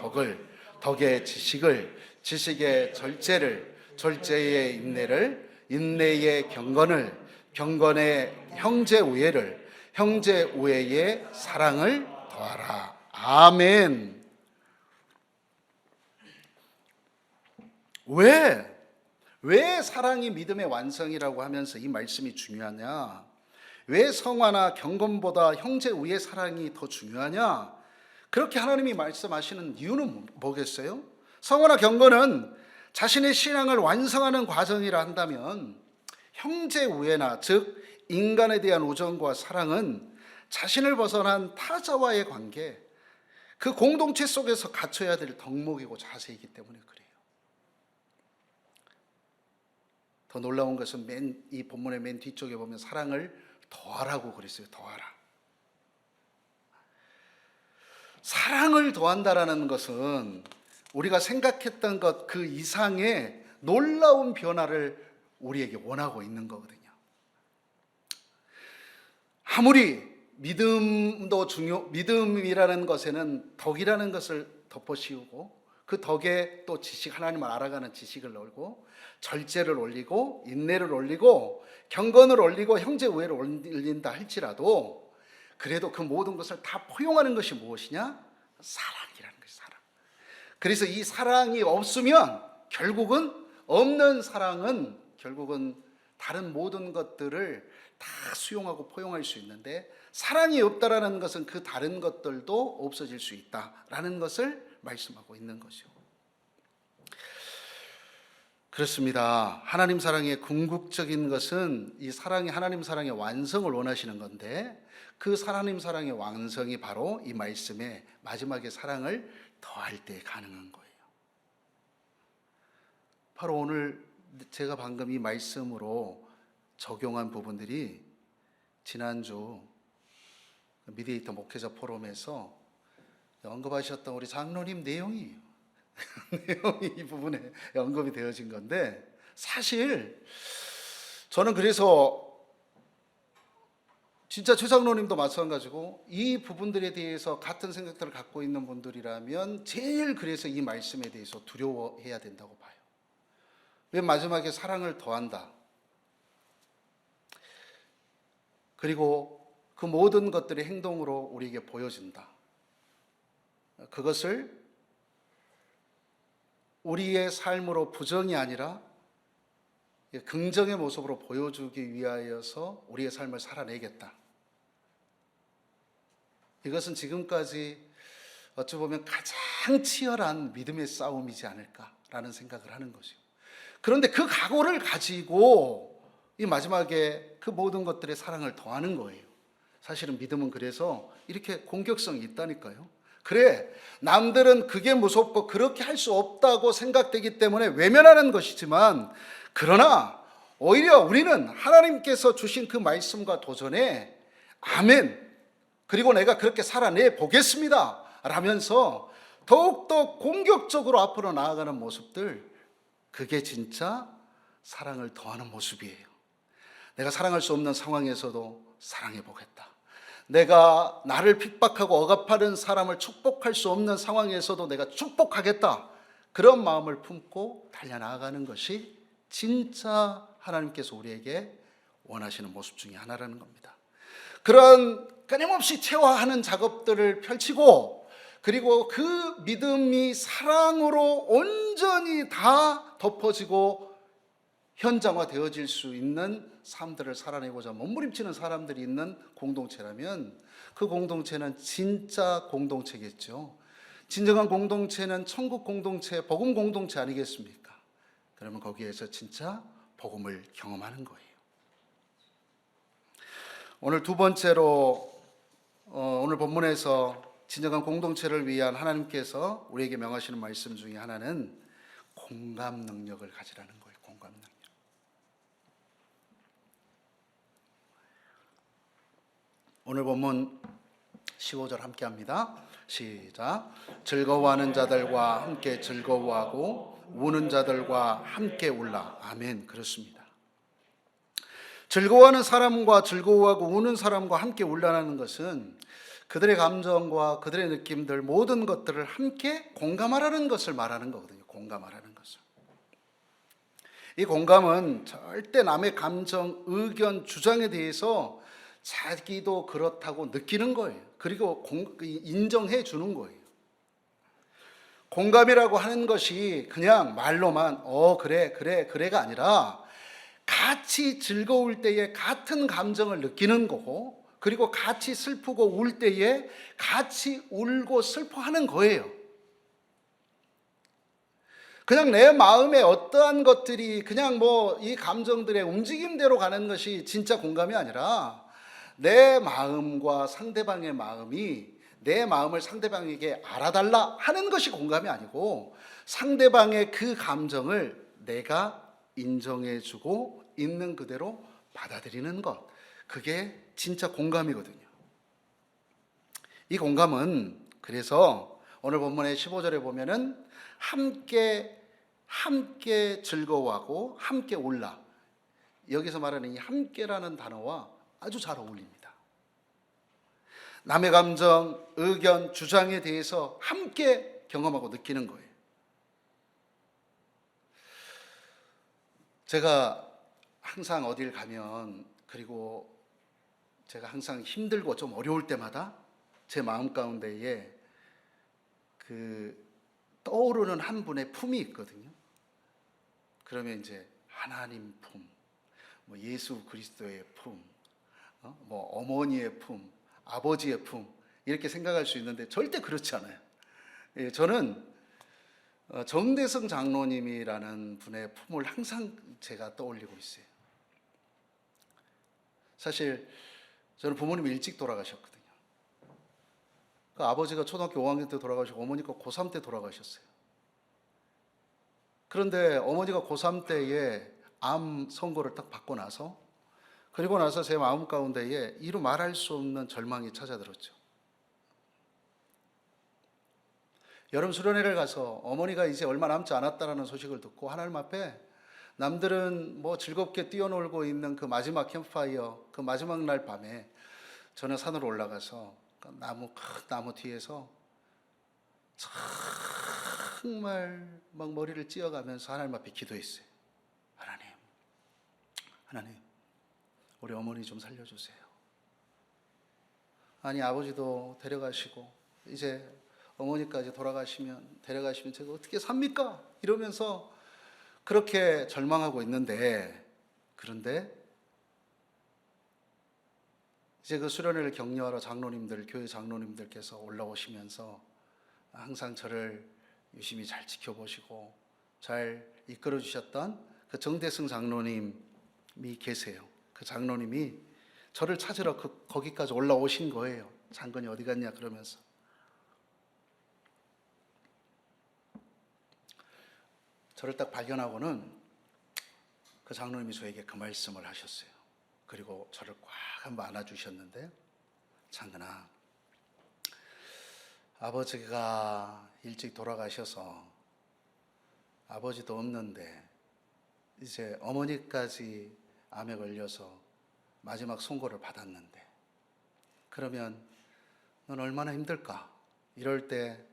덕의 지식을, 지식의 절제를, 절제의 인내를, 인내의 경건을, 경건의 형제 우애를, 형제 우애의 사랑을 더하라. 아멘. 왜 사랑이 믿음의 완성이라고 하면서 이 말씀이 중요하냐? 왜 성화나 경건보다 형제 우애 사랑이 더 중요하냐? 그렇게 하나님이 말씀하시는 이유는 뭐겠어요? 성화나 경건은 자신의 신앙을 완성하는 과정이라 한다면, 형제 우애나 즉 인간에 대한 우정과 사랑은 자신을 벗어난 타자와의 관계, 그 공동체 속에서 갖춰야 될 덕목이고 자세이기 때문에 그래요. 더 놀라운 것은 이 본문의 맨 뒤쪽에 보면 사랑을 더하라고 그랬어요. 더하라. 사랑을 더한다라는 것은 우리가 생각했던 것 그 이상의 놀라운 변화를 우리에게 원하고 있는 거거든요. 아무리 믿음이라는 것에는 덕이라는 것을 덮어씌우고 그 덕에 또 지식, 하나님을 알아가는 지식을 넣고 절제를 올리고 인내를 올리고 경건을 올리고 형제 우애를 올린다 할지라도, 그래도 그 모든 것을 다 포용하는 것이 무엇이냐? 사랑이라는 것이 사랑. 그래서 이 사랑이 없으면 결국은, 없는 사랑은 결국은 다른 모든 것들을 다 수용하고 포용할 수 있는데, 사랑이 없다라는 것은 그 다른 것들도 없어질 수 있다라는 것을 말씀하고 있는 것이요. 그렇습니다. 하나님 사랑의 궁극적인 것은 이 사랑이, 하나님 사랑의 완성을 원하시는 건데, 그 하나님 사랑의 완성이 바로 이 말씀의 마지막에 사랑을 더할 때 가능한 거예요. 바로 오늘 제가 방금 이 말씀으로 적용한 부분들이 지난주 미디에이터 목회자 포럼에서 언급하셨던 우리 장로님 내용이에요. 내용이 이 부분에 언급이 되어진 건데, 사실 저는 그래서 진짜 최 장로님도 마찬가지고 이 부분들에 대해서 같은 생각들을 갖고 있는 분들이라면 제일 그래서 이 말씀에 대해서 두려워해야 된다고 봐요. 왜 마지막에 사랑을 더한다, 그리고 그 모든 것들이 행동으로 우리에게 보여진다, 그것을 우리의 삶으로 부정이 아니라 긍정의 모습으로 보여주기 위하여서 우리의 삶을 살아내겠다. 이것은 지금까지 어찌 보면 가장 치열한 믿음의 싸움이지 않을까라는 생각을 하는 거죠. 그런데 그 각오를 가지고 이 마지막에 그 모든 것들의 사랑을 더하는 거예요. 사실은 믿음은 그래서 이렇게 공격성이 있다니까요. 그래, 남들은 그게 무섭고 그렇게 할 수 없다고 생각되기 때문에 외면하는 것이지만, 그러나 오히려 우리는 하나님께서 주신 그 말씀과 도전에 아멘, 그리고 내가 그렇게 살아내 보겠습니다 라면서 더욱더 공격적으로 앞으로 나아가는 모습들, 그게 진짜 사랑을 더하는 모습이에요. 내가 사랑할 수 없는 상황에서도 사랑해 보겠다. 내가 나를 핍박하고 억압하는 사람을 축복할 수 없는 상황에서도 내가 축복하겠다. 그런 마음을 품고 달려나가는 것이 진짜 하나님께서 우리에게 원하시는 모습 중에 하나라는 겁니다. 그런 끊임없이 체화하는 작업들을 펼치고, 그리고 그 믿음이 사랑으로 온전히 다 덮어지고 현장화되어질 수 있는 삶들을 살아내고자 몸부림치는 사람들이 있는 공동체라면 그 공동체는 진짜 공동체겠죠. 진정한 공동체는 천국 공동체, 복음 공동체 아니겠습니까? 그러면 거기에서 진짜 복음을 경험하는 거예요. 오늘 두 번째로 오늘 본문에서 진정한 공동체를 위한 하나님께서 우리에게 명하시는 말씀 중에 하나는 공감 능력을 가지라는 거예요. 공감 능력. 오늘 본문 15절 함께 합니다. 시작. 즐거워하는 자들과 함께 즐거워하고 우는 자들과 함께 울라. 아멘. 그렇습니다. 즐거워하는 사람과 즐거워하고 우는 사람과 함께 울라는 것은 그들의 감정과 그들의 느낌들 모든 것들을 함께 공감하라는 것을 말하는 거거든요. 공감하라는 것을. 이 공감은 절대 남의 감정, 의견, 주장에 대해서 자기도 그렇다고 느끼는 거예요. 그리고 인정해 주는 거예요. 공감이라고 하는 것이 그냥 말로만 그래가 아니라 같이 즐거울 때에 같은 감정을 느끼는 거고, 그리고 같이 슬프고 울 때에 같이 울고 슬퍼하는 거예요. 그냥 내 마음에 어떠한 것들이 그냥 이 감정들의 움직임대로 가는 것이 진짜 공감이 아니라, 내 마음과 상대방의 마음이 내 마음을 상대방에게 알아달라 하는 것이 공감이 아니고, 상대방의 그 감정을 내가 인정해주고 있는 그대로 받아들이는 것, 그게 진짜 공감이거든요. 이 공감은 그래서 오늘 본문의 15절에 보면은 함께 즐거워하고 함께 울라. 여기서 말하는 이 함께라는 단어와 아주 잘 어울립니다. 남의 감정, 의견, 주장에 대해서 함께 경험하고 느끼는 거예요. 제가 항상 어딜 가면, 그리고 제가 항상 힘들고 좀 어려울 때마다 제 마음 가운데에 떠오르는 한 분의 품이 있거든요. 그러면 이제 하나님 품, 예수 그리스도의 품, 어머니의 품, 아버지의 품, 이렇게 생각할 수 있는데 절대 그렇지 않아요. 저는 정대성 장로님이라는 분의 품을 항상 제가 떠올리고 있어요. 사실 저는 부모님이 일찍 돌아가셨거든요. 아버지가 초등학교 5학년 때 돌아가시고 어머니가 고3 때 돌아가셨어요. 그런데 어머니가 고3 때에 암 선고를 딱 받고 나서, 그리고 나서 제 마음 가운데에 이루 말할 수 없는 절망이 찾아들었죠. 여름 수련회를 가서 어머니가 이제 얼마 남지 않았다라는 소식을 듣고 하나님 앞에, 남들은 즐겁게 뛰어놀고 있는 그 마지막 캠프파이어, 그 마지막 날 밤에 저는 산으로 올라가서 큰 나무 뒤에서 정말 머리를 찧어가면서 하나님 앞에 기도했어요. 하나님, 우리 어머니 좀 살려주세요. 아니, 아버지도 데려가시고 이제 어머니까지 데려가시면 제가 어떻게 삽니까? 이러면서 그렇게 절망하고 있는데, 그런데 이제 그 수련회를 격려하러 교회 장로님들께서 올라오시면서 항상 저를 유심히 잘 지켜보시고 잘 이끌어 주셨던 그 정대승 장로님이 계세요. 그 장로님이 저를 찾으러 거기까지 올라오신 거예요. 장건이 어디 갔냐 그러면서. 저를 딱 발견하고는 그 장로님이 저에게 그 말씀을 하셨어요. 그리고 저를 꽉 한번 안아주셨는데, 장건아, 아버지가 일찍 돌아가셔서 아버지도 없는데 이제 어머니까지 암에 걸려서 마지막 선고를 받았는데 그러면 넌 얼마나 힘들까? 이럴 때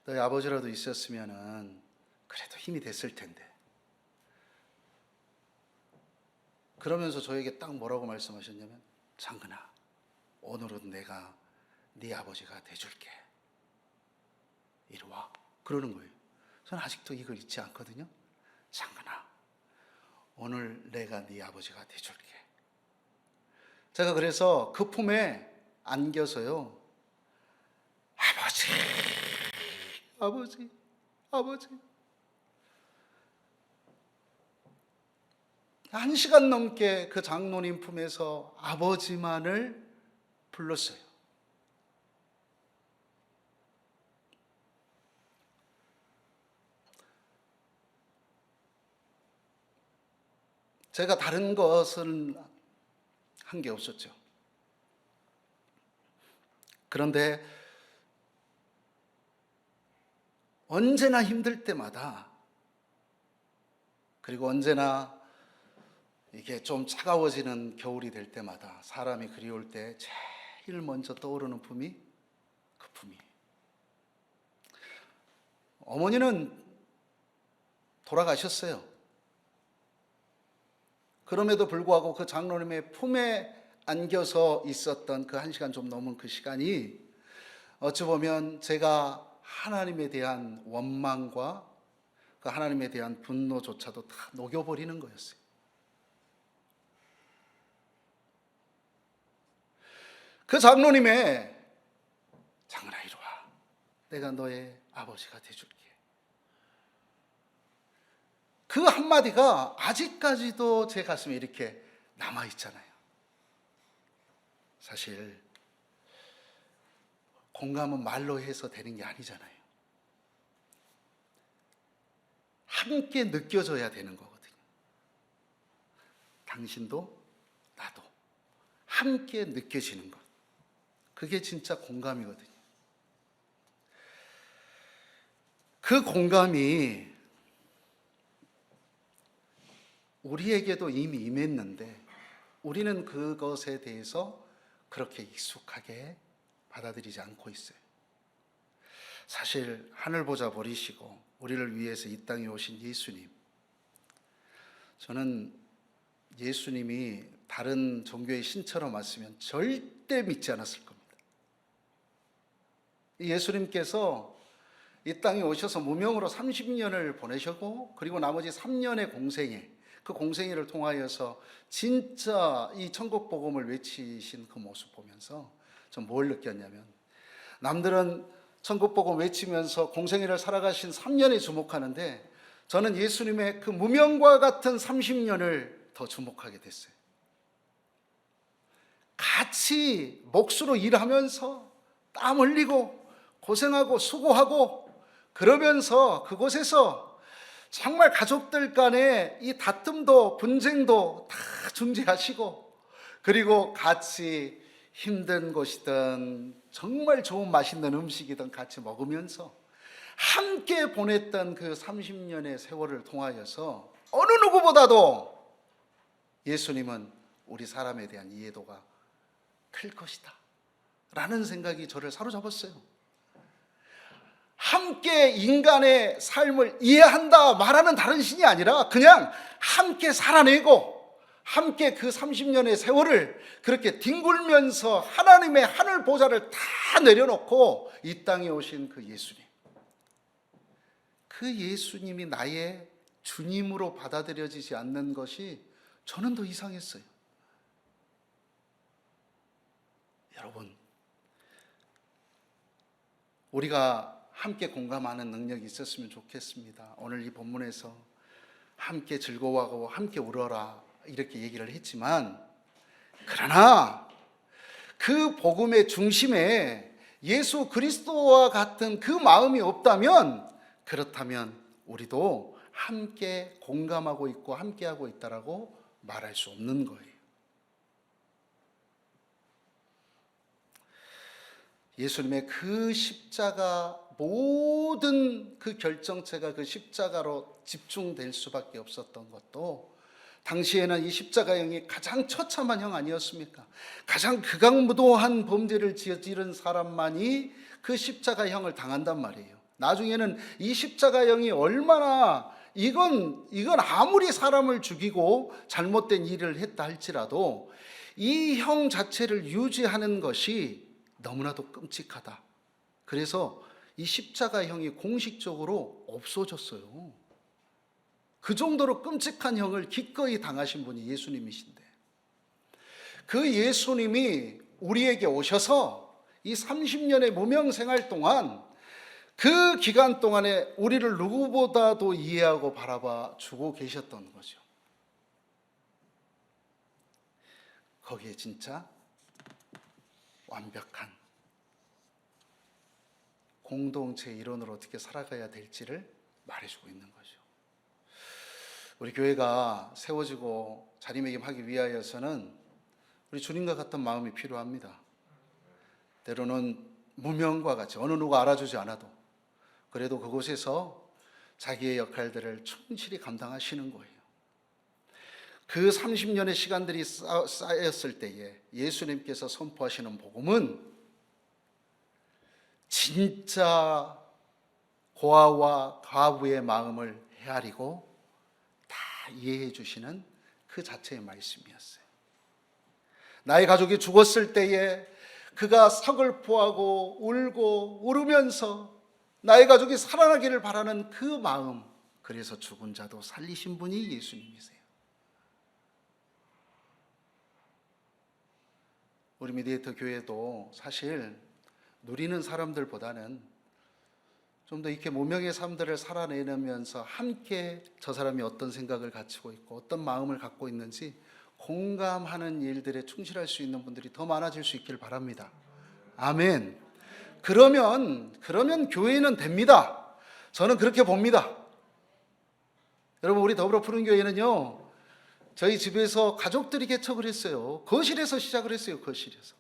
너희 아버지라도 있었으면은 그래도 힘이 됐을 텐데. 그러면서 저에게 딱 뭐라고 말씀하셨냐면, 장근아, 오늘은 내가 네 아버지가 돼줄게. 이리 와. 그러는 거예요. 저는 아직도 이걸 잊지 않거든요. 장근아, 오늘 내가 네 아버지가 돼줄게. 제가 그래서 그 품에 안겨서요, 아버지, 아버지, 아버지. 1시간 넘게 그 장로님 품에서 아버지만을 불렀어요. 제가 다른 것은 한 게 없었죠. 그런데 언제나 힘들 때마다, 그리고 언제나 이게 좀 차가워지는 겨울이 될 때마다 사람이 그리울 때 제일 먼저 떠오르는 품이 그 품이에요. 어머니는 돌아가셨어요. 그럼에도 불구하고 그 장로님의 품에 안겨서 있었던 그 1시간 좀 넘은 그 시간이 어찌 보면 제가 하나님에 대한 원망과 그 하나님에 대한 분노조차도 다 녹여버리는 거였어요. 그 장로님의 장은아 이리 와. 내가 너의 아버지가 돼줄게. 그 한마디가 아직까지도 제 가슴에 이렇게 남아있잖아요. 사실 공감은 말로 해서 되는 게 아니잖아요. 함께 느껴져야 되는 거거든요. 당신도 나도 함께 느껴지는 것. 그게 진짜 공감이거든요. 그 공감이 우리에게도 이미 임했는데 우리는 그것에 대해서 그렇게 익숙하게 받아들이지 않고 있어요. 사실 하늘 보자 버리시고 우리를 위해서 이 땅에 오신 예수님, 저는 예수님이 다른 종교의 신처럼 왔으면 절대 믿지 않았을 겁니다. 예수님께서 이 땅에 오셔서 무명으로 30년을 보내셨고 그리고 나머지 3년의 공생애, 그 공생애를 통하여서 진짜 이 천국 복음을 외치신 그 모습 보면서 전 뭘 느꼈냐면, 남들은 천국 복음 외치면서 공생애를 살아가신 3년에 주목하는데 저는 예수님의 그 무명과 같은 30년을 더 주목하게 됐어요. 같이 몫으로 일하면서 땀 흘리고 고생하고 수고하고 그러면서 그곳에서 정말 가족들 간의 이 다툼도 분쟁도 다 중재하시고, 그리고 같이 힘든 곳이든 정말 좋은 맛있는 음식이든 같이 먹으면서 함께 보냈던 그 30년의 세월을 통하여서 어느 누구보다도 예수님은 우리 사람에 대한 이해도가 클 것이다 라는 생각이 저를 사로잡았어요. 함께 인간의 삶을 이해한다 말하는 다른 신이 아니라 그냥 함께 살아내고 함께 그 30년의 세월을 그렇게 뒹굴면서 하나님의 하늘 보좌를 다 내려놓고 이 땅에 오신 그 예수님, 그 예수님이 나의 주님으로 받아들여지지 않는 것이 저는 더 이상했어요. 여러분, 우리가 함께 공감하는 능력이 있었으면 좋겠습니다. 오늘 이 본문에서 함께 즐거워하고 함께 울어라 이렇게 얘기를 했지만, 그러나 그 복음의 중심에 예수 그리스도와 같은 그 마음이 없다면, 그렇다면 우리도 함께 공감하고 있고 함께하고 있다라고 말할 수 없는 거예요. 예수님의 그 십자가, 모든 그 결정체가 그 십자가로 집중될 수밖에 없었던 것도, 당시에는 이 십자가형이 가장 처참한 형 아니었습니까? 가장 극악무도한 범죄를 저지른 사람만이 그 십자가형을 당한단 말이에요. 나중에는 이 십자가형이 얼마나, 이건 아무리 사람을 죽이고 잘못된 일을 했다 할지라도 이 형 자체를 유지하는 것이 너무나도 끔찍하다. 그래서 이 십자가형이 공식적으로 없어졌어요. 그 정도로 끔찍한 형을 기꺼이 당하신 분이 예수님이신데, 그 예수님이 우리에게 오셔서 이 30년의 무명 생활 동안, 그 기간 동안에 우리를 누구보다도 이해하고 바라봐 주고 계셨던 거죠. 거기에 진짜 완벽한 공동체 일원으로 어떻게 살아가야 될지를 말해주고 있는 거죠. 우리 교회가 세워지고 자리매김하기 위하여서는 우리 주님과 같은 마음이 필요합니다. 때로는 무명과 같이 어느 누가 알아주지 않아도 그래도 그곳에서 자기의 역할들을 충실히 감당하시는 거예요. 그 30년의 시간들이 쌓였을 때에 예수님께서 선포하시는 복음은 진짜 고아와 과부의 마음을 헤아리고 다 이해해 주시는 그 자체의 말씀이었어요. 나의 가족이 죽었을 때에 그가 서글퍼하고 울고 울으면서 나의 가족이 살아나기를 바라는 그 마음, 그래서 죽은 자도 살리신 분이 예수님이세요. 우리 미디에이터 교회도 사실 누리는 사람들보다는 좀 더 이렇게 무명의 삶들을 살아내면서 함께 저 사람이 어떤 생각을 가지고 있고 어떤 마음을 갖고 있는지 공감하는 일들에 충실할 수 있는 분들이 더 많아질 수 있기를 바랍니다. 아멘. 그러면 교회는 됩니다. 저는 그렇게 봅니다. 여러분, 우리 더불어 푸른 교회는요, 저희 집에서 가족들이 개척을 했어요. 거실에서 시작을 했어요. 거실에서.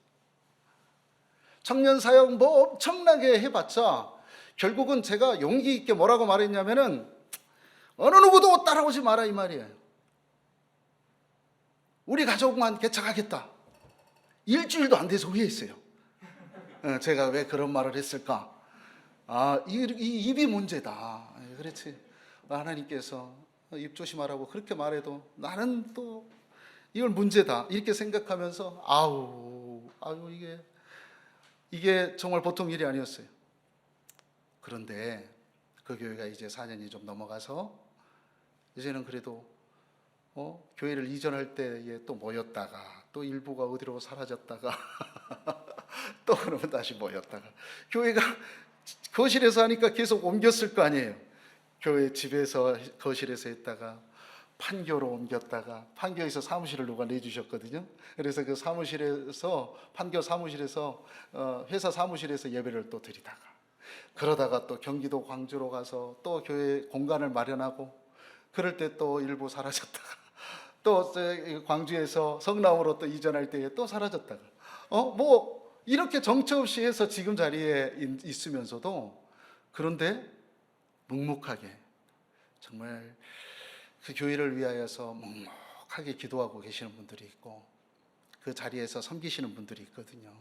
청년 사역 뭐 엄청나게 해봤자 결국은 제가 용기 있게 뭐라고 말했냐면은 어느 누구도 따라오지 마라 이 말이에요. 우리 가족만 개척하겠다. 일주일도 안 돼서 후회했어요. 제가 왜 그런 말을 했을까? 이 입이 문제다. 그렇지. 하나님께서 입 조심하라고 그렇게 말해도 나는 또 이걸 문제다 이렇게 생각하면서 이게 정말 보통 일이 아니었어요. 그런데 그 교회가 이제 4년이 좀 넘어가서 이제는 그래도 교회를 이전할 때에 또 모였다가 또 일부가 어디로 사라졌다가 또 그러면 다시 모였다가, 교회가 거실에서 하니까 계속 옮겼을 거 아니에요. 교회 집에서 거실에서 했다가 판교로 옮겼다가, 판교에서 사무실을 누가 내주셨거든요. 그래서 그 사무실에서, 판교 사무실에서 회사 사무실에서 예배를 또 드리다가, 그러다가 또 경기도 광주로 가서 또 교회 공간을 마련하고, 그럴 때 또 일부 사라졌다가 또 광주에서 성남으로 또 이전할 때에 또 사라졌다가 뭐 이렇게 정처 없이 해서 지금 자리에 있으면서도, 그런데 묵묵하게 정말 그 교회를 위하여서 묵묵하게 기도하고 계시는 분들이 있고 그 자리에서 섬기시는 분들이 있거든요.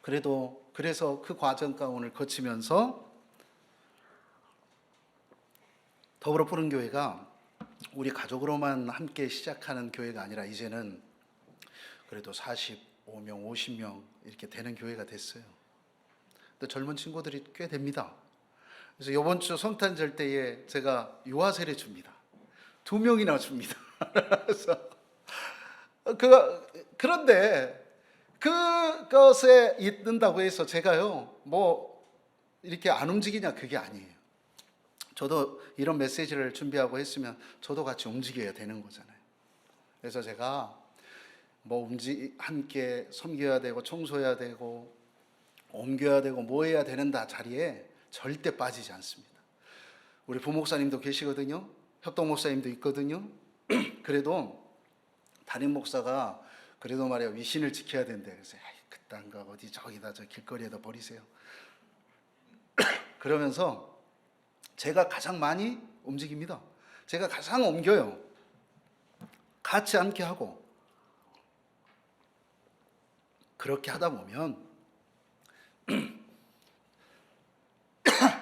그래서 그 과정 가운을 거치면서 더불어 푸른 교회가 우리 가족으로만 함께 시작하는 교회가 아니라 이제는 그래도 45명, 50명 이렇게 되는 교회가 됐어요. 근데 젊은 친구들이 꽤 됩니다. 그래서 이번 주 성탄절 때에 제가 유아 세례 줍니다. 2명이나 줍니다. 그래서 그런데 그것에 있는다고 해서 제가요 뭐 이렇게 안 움직이냐, 그게 아니에요. 저도 이런 메시지를 준비하고 했으면 저도 같이 움직여야 되는 거잖아요. 그래서 제가 함께 섬겨야 되고 청소해야 되고 옮겨야 되고 뭐 해야 되는다 자리에 절대 빠지지 않습니다. 우리 부목사님도 계시거든요. 협동 목사님도 있거든요. 그래도 담임 목사가 그래도 말이야 위신을 지켜야 된대. 그래서 그딴 거 어디 저기다 저 길거리에다 버리세요. 그러면서 제가 가장 많이 움직입니다. 제가 가장 옮겨요. 같이 함께 하고. 그렇게 하다 보면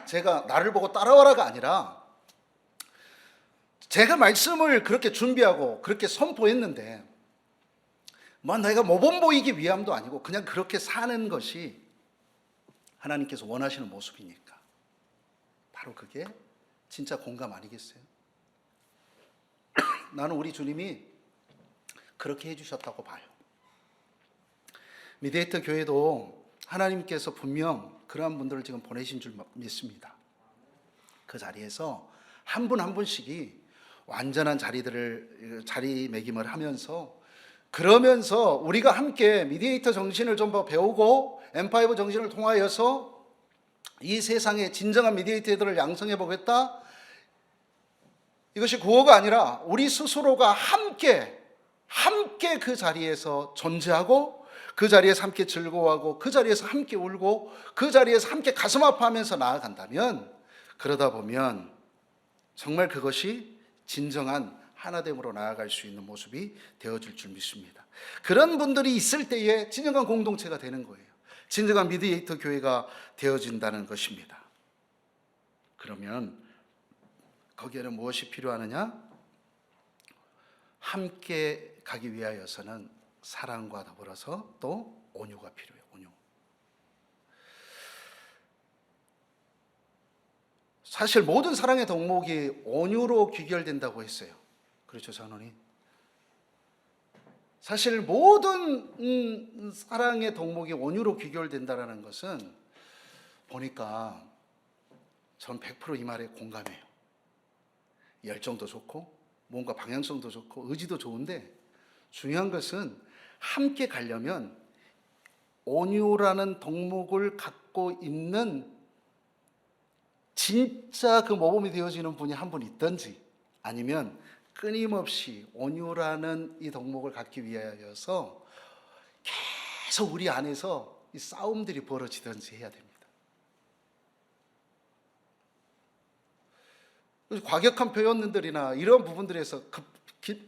제가 나를 보고 따라와라가 아니라 제가 말씀을 그렇게 준비하고 그렇게 선포했는데 뭐 내가 모범 보이기 위함도 아니고 그냥 그렇게 사는 것이 하나님께서 원하시는 모습이니까 바로 그게 진짜 공감 아니겠어요? 나는 우리 주님이 그렇게 해주셨다고 봐요. 미디에이터 교회도 하나님께서 분명 그러한 분들을 지금 보내신 줄 믿습니다. 그 자리에서 한 분 한 분씩이 완전한 자리매김을 하면서 그러면서 우리가 함께 미디에이터 정신을 좀 더 배우고 M5 정신을 통하여서 이 세상의 진정한 미디에이터들을 양성해 보겠다. 이것이 구호가 아니라 우리 스스로가 함께 그 자리에서 존재하고 그 자리에서 함께 즐거워하고 그 자리에서 함께 울고 그 자리에서 함께 가슴 아파하면서 나아간다면 그러다 보면 정말 그것이 진정한 하나됨으로 나아갈 수 있는 모습이 되어질 줄 믿습니다. 그런 분들이 있을 때에 진정한 공동체가 되는 거예요. 진정한 미디에이터 교회가 되어진다는 것입니다. 그러면 거기에는 무엇이 필요하느냐? 함께 가기 위하여서는 사랑과 더불어서 또 온유가 필요해요. 온유. 사실 모든 사랑의 덕목이 온유로 귀결된다고 했어요. 그렇죠, 장로님? 사실 모든 사랑의 덕목이 온유로 귀결된다는 것은 보니까 전 100% 이 말에 공감해요. 열정도 좋고 뭔가 방향성도 좋고 의지도 좋은데 중요한 것은 함께 가려면 온유라는 덕목을 갖고 있는 진짜 그 모범이 되어지는 분이 한 분 있든지 아니면 끊임없이 온유라는 이 덕목을 갖기 위하여서 계속 우리 안에서 이 싸움들이 벌어지든지 해야 됩니다. 과격한 표현들이나 이런 부분들에서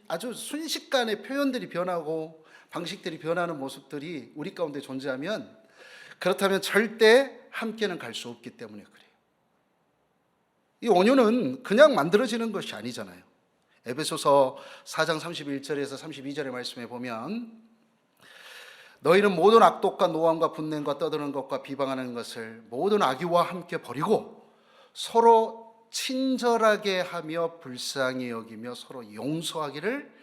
아주 순식간에 표현들이 변하고 방식들이 변하는 모습들이 우리 가운데 존재하면 그렇다면 절대 함께는 갈 수 없기 때문에 그래요. 이 온유는 그냥 만들어지는 것이 아니잖아요. 에베소서 4장 31절에서 32절의 말씀에 보면 너희는 모든 악독과 노함과 분냄과 떠드는 것과 비방하는 것을 모든 악의와 함께 버리고 서로 친절하게 하며 불쌍히 여기며 서로 용서하기를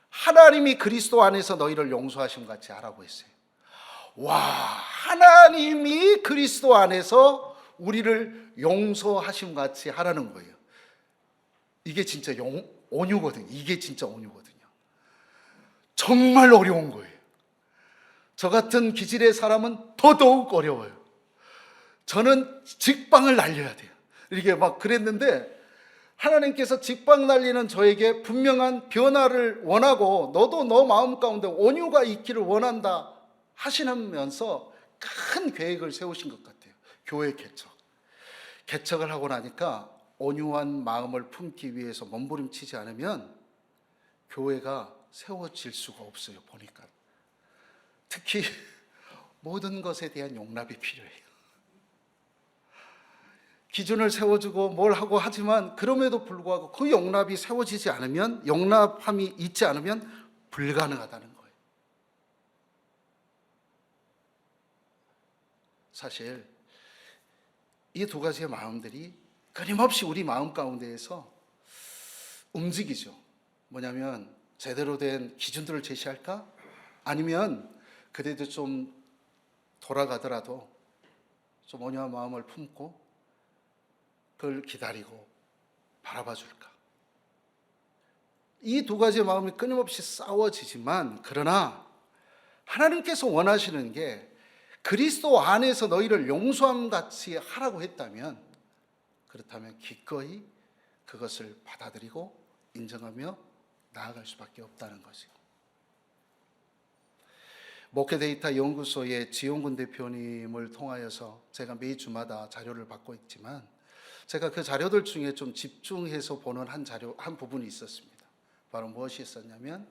하나님이 그리스도 안에서 너희를 용서하심 같이 하라고 했어요. 와, 하나님이 그리스도 안에서 우리를 용서하심 같이 하라는 거예요. 이게 진짜 온유거든요. 이게 진짜 온유거든요. 정말 어려운 거예요. 저 같은 기질의 사람은 더더욱 어려워요. 저는 직방을 날려야 돼요. 이렇게 막 그랬는데 하나님께서 직방 날리는 저에게 분명한 변화를 원하고 너도 너 마음 가운데 온유가 있기를 원한다 하시면서 큰 계획을 세우신 것 같아요. 교회 개척을 하고 나니까 온유한 마음을 품기 위해서 몸부림치지 않으면 교회가 세워질 수가 없어요. 보니까 특히 모든 것에 대한 용납이 필요해요. 기준을 세워주고 뭘 하고 하지만 그럼에도 불구하고 그 용납이 세워지지 않으면 용납함이 있지 않으면 불가능하다는 거예요. 사실 이 두 가지의 마음들이 끊임없이 우리 마음 가운데에서 움직이죠. 뭐냐면 제대로 된 기준들을 제시할까? 아니면 그래도 좀 돌아가더라도 좀 온유한 마음을 품고 그걸 기다리고 바라봐 줄까? 이 두 가지의 마음이 끊임없이 싸워지지만 그러나 하나님께서 원하시는 게 그리스도 안에서 너희를 용서함 같이 하라고 했다면 그렇다면 기꺼이 그것을 받아들이고 인정하며 나아갈 수밖에 없다는 거죠. 목회데이터 연구소의 지용군 대표님을 통하여서 제가 매주마다 자료를 받고 있지만 제가 그 자료들 중에 좀 집중해서 보는 한 부분이 있었습니다. 바로 무엇이 있었냐면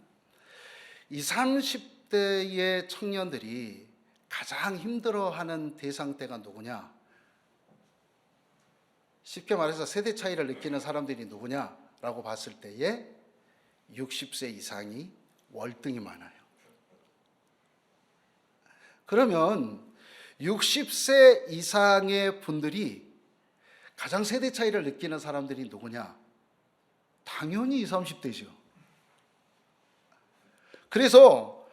20, 30대의 청년들이 가장 힘들어하는 대상대가 누구냐? 쉽게 말해서 세대 차이를 느끼는 사람들이 누구냐라고 봤을 때에 60세 이상이 월등히 많아요. 그러면 60세 이상의 분들이 가장 세대 차이를 느끼는 사람들이 누구냐? 당연히 20, 30대죠. 그래서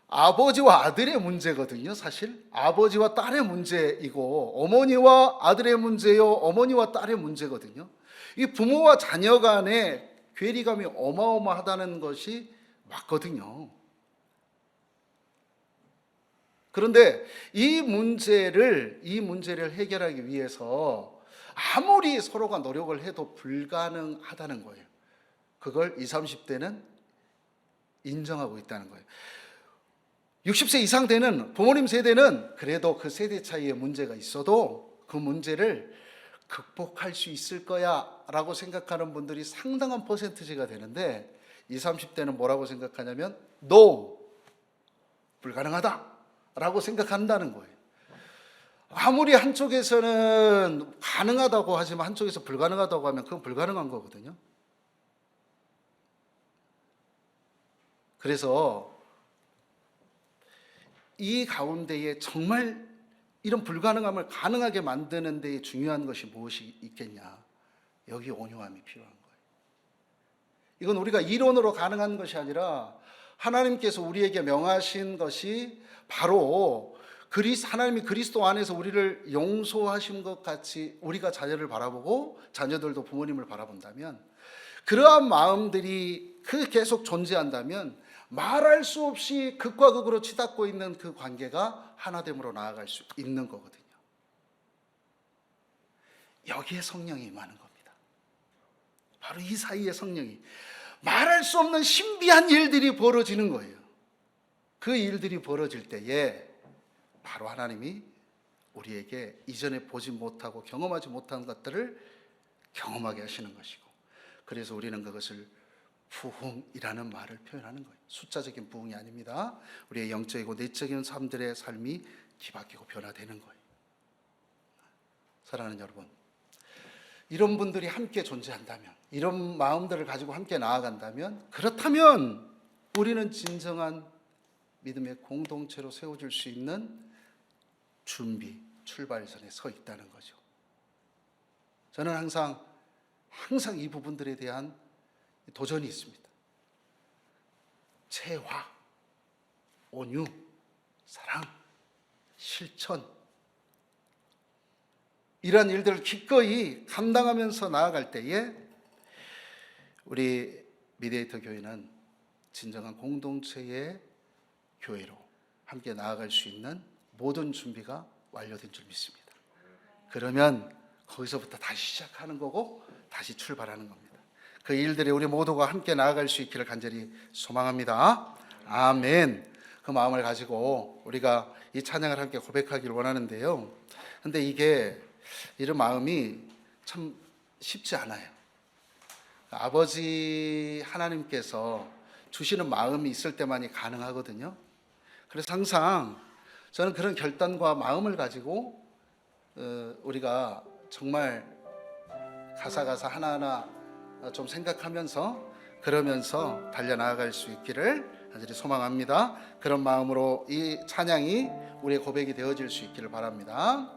아버지와 아들의 문제거든요. 사실 아버지와 딸의 문제이고 어머니와 아들의 문제요, 어머니와 딸의 문제거든요. 이 부모와 자녀 간의 괴리감이 어마어마하다는 것이 맞거든요. 그런데 이 문제를 해결하기 위해서 아무리 서로가 노력을 해도 불가능하다는 거예요. 그걸 20, 30대는 인정하고 있다는 거예요. 60세 이상 되는 부모님 세대는 그래도 그 세대 차이에 문제가 있어도 그 문제를 극복할 수 있을 거야 라고 생각하는 분들이 상당한 퍼센티지가 되는데 20, 30대는 뭐라고 생각하냐면 No! 불가능하다! 라고 생각한다는 거예요. 아무리 한쪽에서는 가능하다고 하지만 한쪽에서 불가능하다고 하면 그건 불가능한 거거든요. 그래서 이 가운데에 정말 이런 불가능함을 가능하게 만드는 데 중요한 것이 무엇이 있겠냐? 여기 온유함이 필요한 거예요. 이건 우리가 이론으로 가능한 것이 아니라 하나님께서 우리에게 명하신 것이 바로 하나님이 그리스도 안에서 우리를 용서하신 것 같이 우리가 자녀를 바라보고 자녀들도 부모님을 바라본다면 그러한 마음들이 계속 존재한다면 말할 수 없이 극과 극으로 치닫고 있는 그 관계가 하나됨으로 나아갈 수 있는 거거든요. 여기에 성령이 임하는 겁니다. 바로 이 사이에 성령이 말할 수 없는 신비한 일들이 벌어지는 거예요. 그 일들이 벌어질 때에 바로 하나님이 우리에게 이전에 보지 못하고 경험하지 못한 것들을 경험하게 하시는 것이고, 그래서 우리는 그것을 부흥이라는 말을 표현하는 거예요. 숫자적인 부흥이 아닙니다. 우리의 영적이고 내적인 삶들의 삶이 뒤바뀌고 변화되는 거예요. 사랑하는 여러분, 이런 분들이 함께 존재한다면, 이런 마음들을 가지고 함께 나아간다면, 그렇다면 우리는 진정한 믿음의 공동체로 세워질 수 있는 출발선에 서 있다는 거죠. 저는 항상 이 부분들에 대한 도전이 있습니다. 체화, 온유, 사랑, 실천, 이러한 일들을 기꺼이 감당하면서 나아갈 때에 우리 미디에이터 교회는 진정한 공동체의 교회로 함께 나아갈 수 있는 모든 준비가 완료된 줄 믿습니다. 그러면 거기서부터 다시 시작하는 거고 다시 출발하는 겁니다. 그 일들에 우리 모두가 함께 나아갈 수 있기를 간절히 소망합니다. 아멘. 그 마음을 가지고 우리가 이 찬양을 함께 고백하기를 원하는데요. 근데 이런 마음이 참 쉽지 않아요. 아버지 하나님께서 주시는 마음이 있을 때만이 가능하거든요. 그래서 항상 저는 그런 결단과 마음을 가지고 우리가 정말 가사 하나하나 좀 생각하면서 그러면서 달려나갈 수 있기를 간절히 소망합니다. 그런 마음으로 이 찬양이 우리의 고백이 되어질 수 있기를 바랍니다.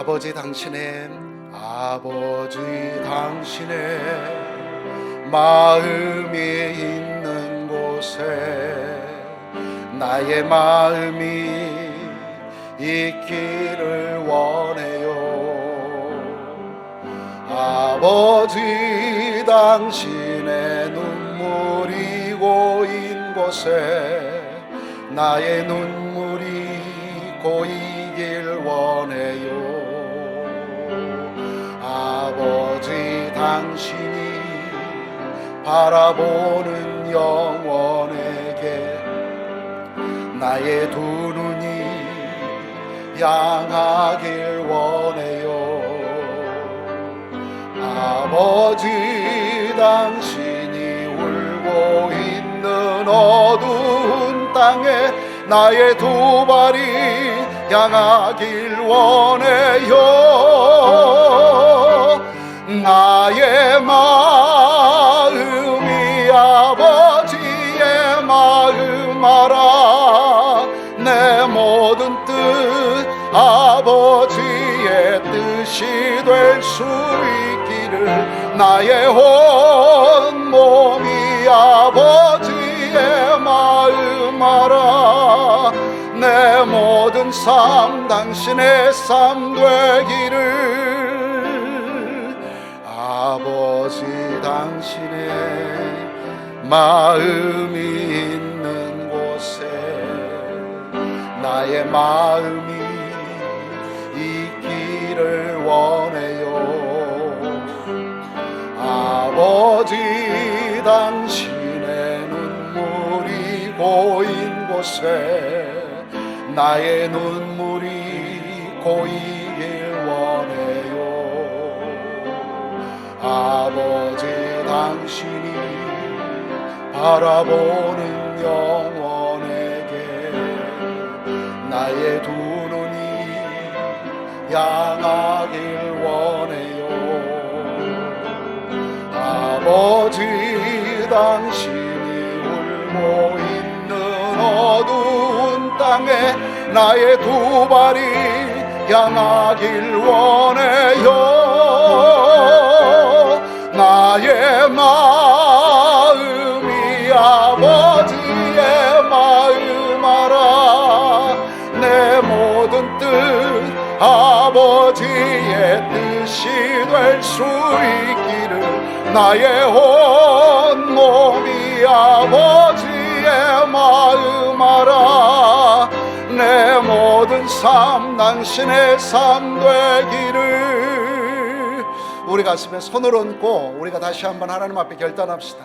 아버지 당신의 마음이 있는 곳에 나의 마음이 있기를 원해요. 아버지 당신의 눈물이 고인 곳에 나의 눈물이 고이길 원해요. 원해요. 아버지 당신이 바라보는 영혼에게 나의 두 눈이 향하길 원해요. 아버지 당신이 울고 있는 어두운 땅에 나의 두 발이 향하길 원해요. 나의 마음이 아버지의 마음 알아. 내 모든 뜻 아버지의 뜻이 될 수 있기를 나의 온 몸이 아버지의 마음 알아. 내 모든 삶 당신의 삶 되기를. 아버지 당신의 마음이 있는 곳에 나의 마음이 있기를 원해요. 아버지 당신의 눈물이 고인 곳에 나의 눈물이 고이길 원해요. 아버지 당신이 바라보는 영혼에게 나의 두 눈이 향하길 원해요. 아버지 당신이 울고 있는 어두운 땅에 나의 두 발이 향하길 원해요. 나의 마음이 아버지의 마음 알아. 내 모든 뜻 아버지의 뜻이 될 수 있기를 나의 온 몸이 아버지의 마음 알아. 내 모든 삶 당신의 삶 되기를. 우리 가슴에 손을 얹고 우리가 다시 한번 하나님 앞에 결단합시다.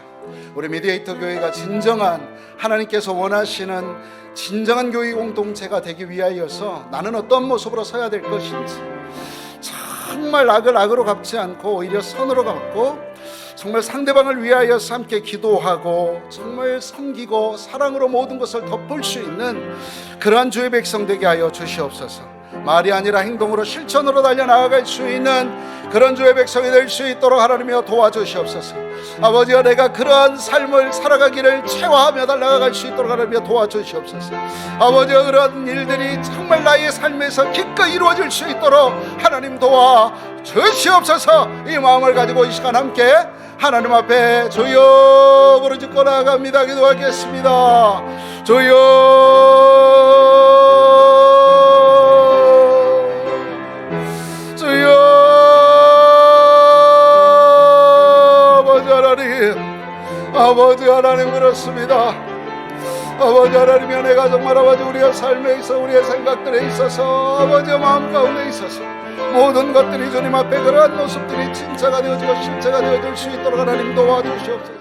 우리 미디에이터 교회가 진정한 하나님께서 원하시는 진정한 교회 공동체가 되기 위하여서 나는 어떤 모습으로 서야 될 것인지, 정말 악을 악으로 갚지 않고 오히려 선으로 갚고 정말 상대방을 위하여서 함께 기도하고 정말 섬기고 사랑으로 모든 것을 덮을 수 있는 그러한 주의 백성 되게 하여 주시옵소서. 말이 아니라 행동으로 실천으로 달려나아갈 수 있는 그런 주의 백성이 될 수 있도록 하나님이여 도와주시옵소서. 아버지여, 내가 그러한 삶을 살아가기를 체화하며 달려갈 수 있도록 하나님이여 도와주시옵소서. 아버지여, 그런 일들이 정말 나의 삶에서 기꺼이 이루어질 수 있도록 하나님 도와주시옵소서. 이 마음을 가지고 이 시간 함께 하나님 앞에 주여 부르짖고 나아갑니다. 기도하겠습니다. 주여, 아버지 하나님, 그렇습니다. 아버지 하나님이여, 내가 정말 아버지 우리의 삶에 있어 우리의 생각들에 있어서 아버지의 마음 가운데 있어서 모든 것들이 주님 앞에 그러한 모습들이 진짜가 되어지고 실체가 되어질 수 있도록 하나님 도와주시옵소서.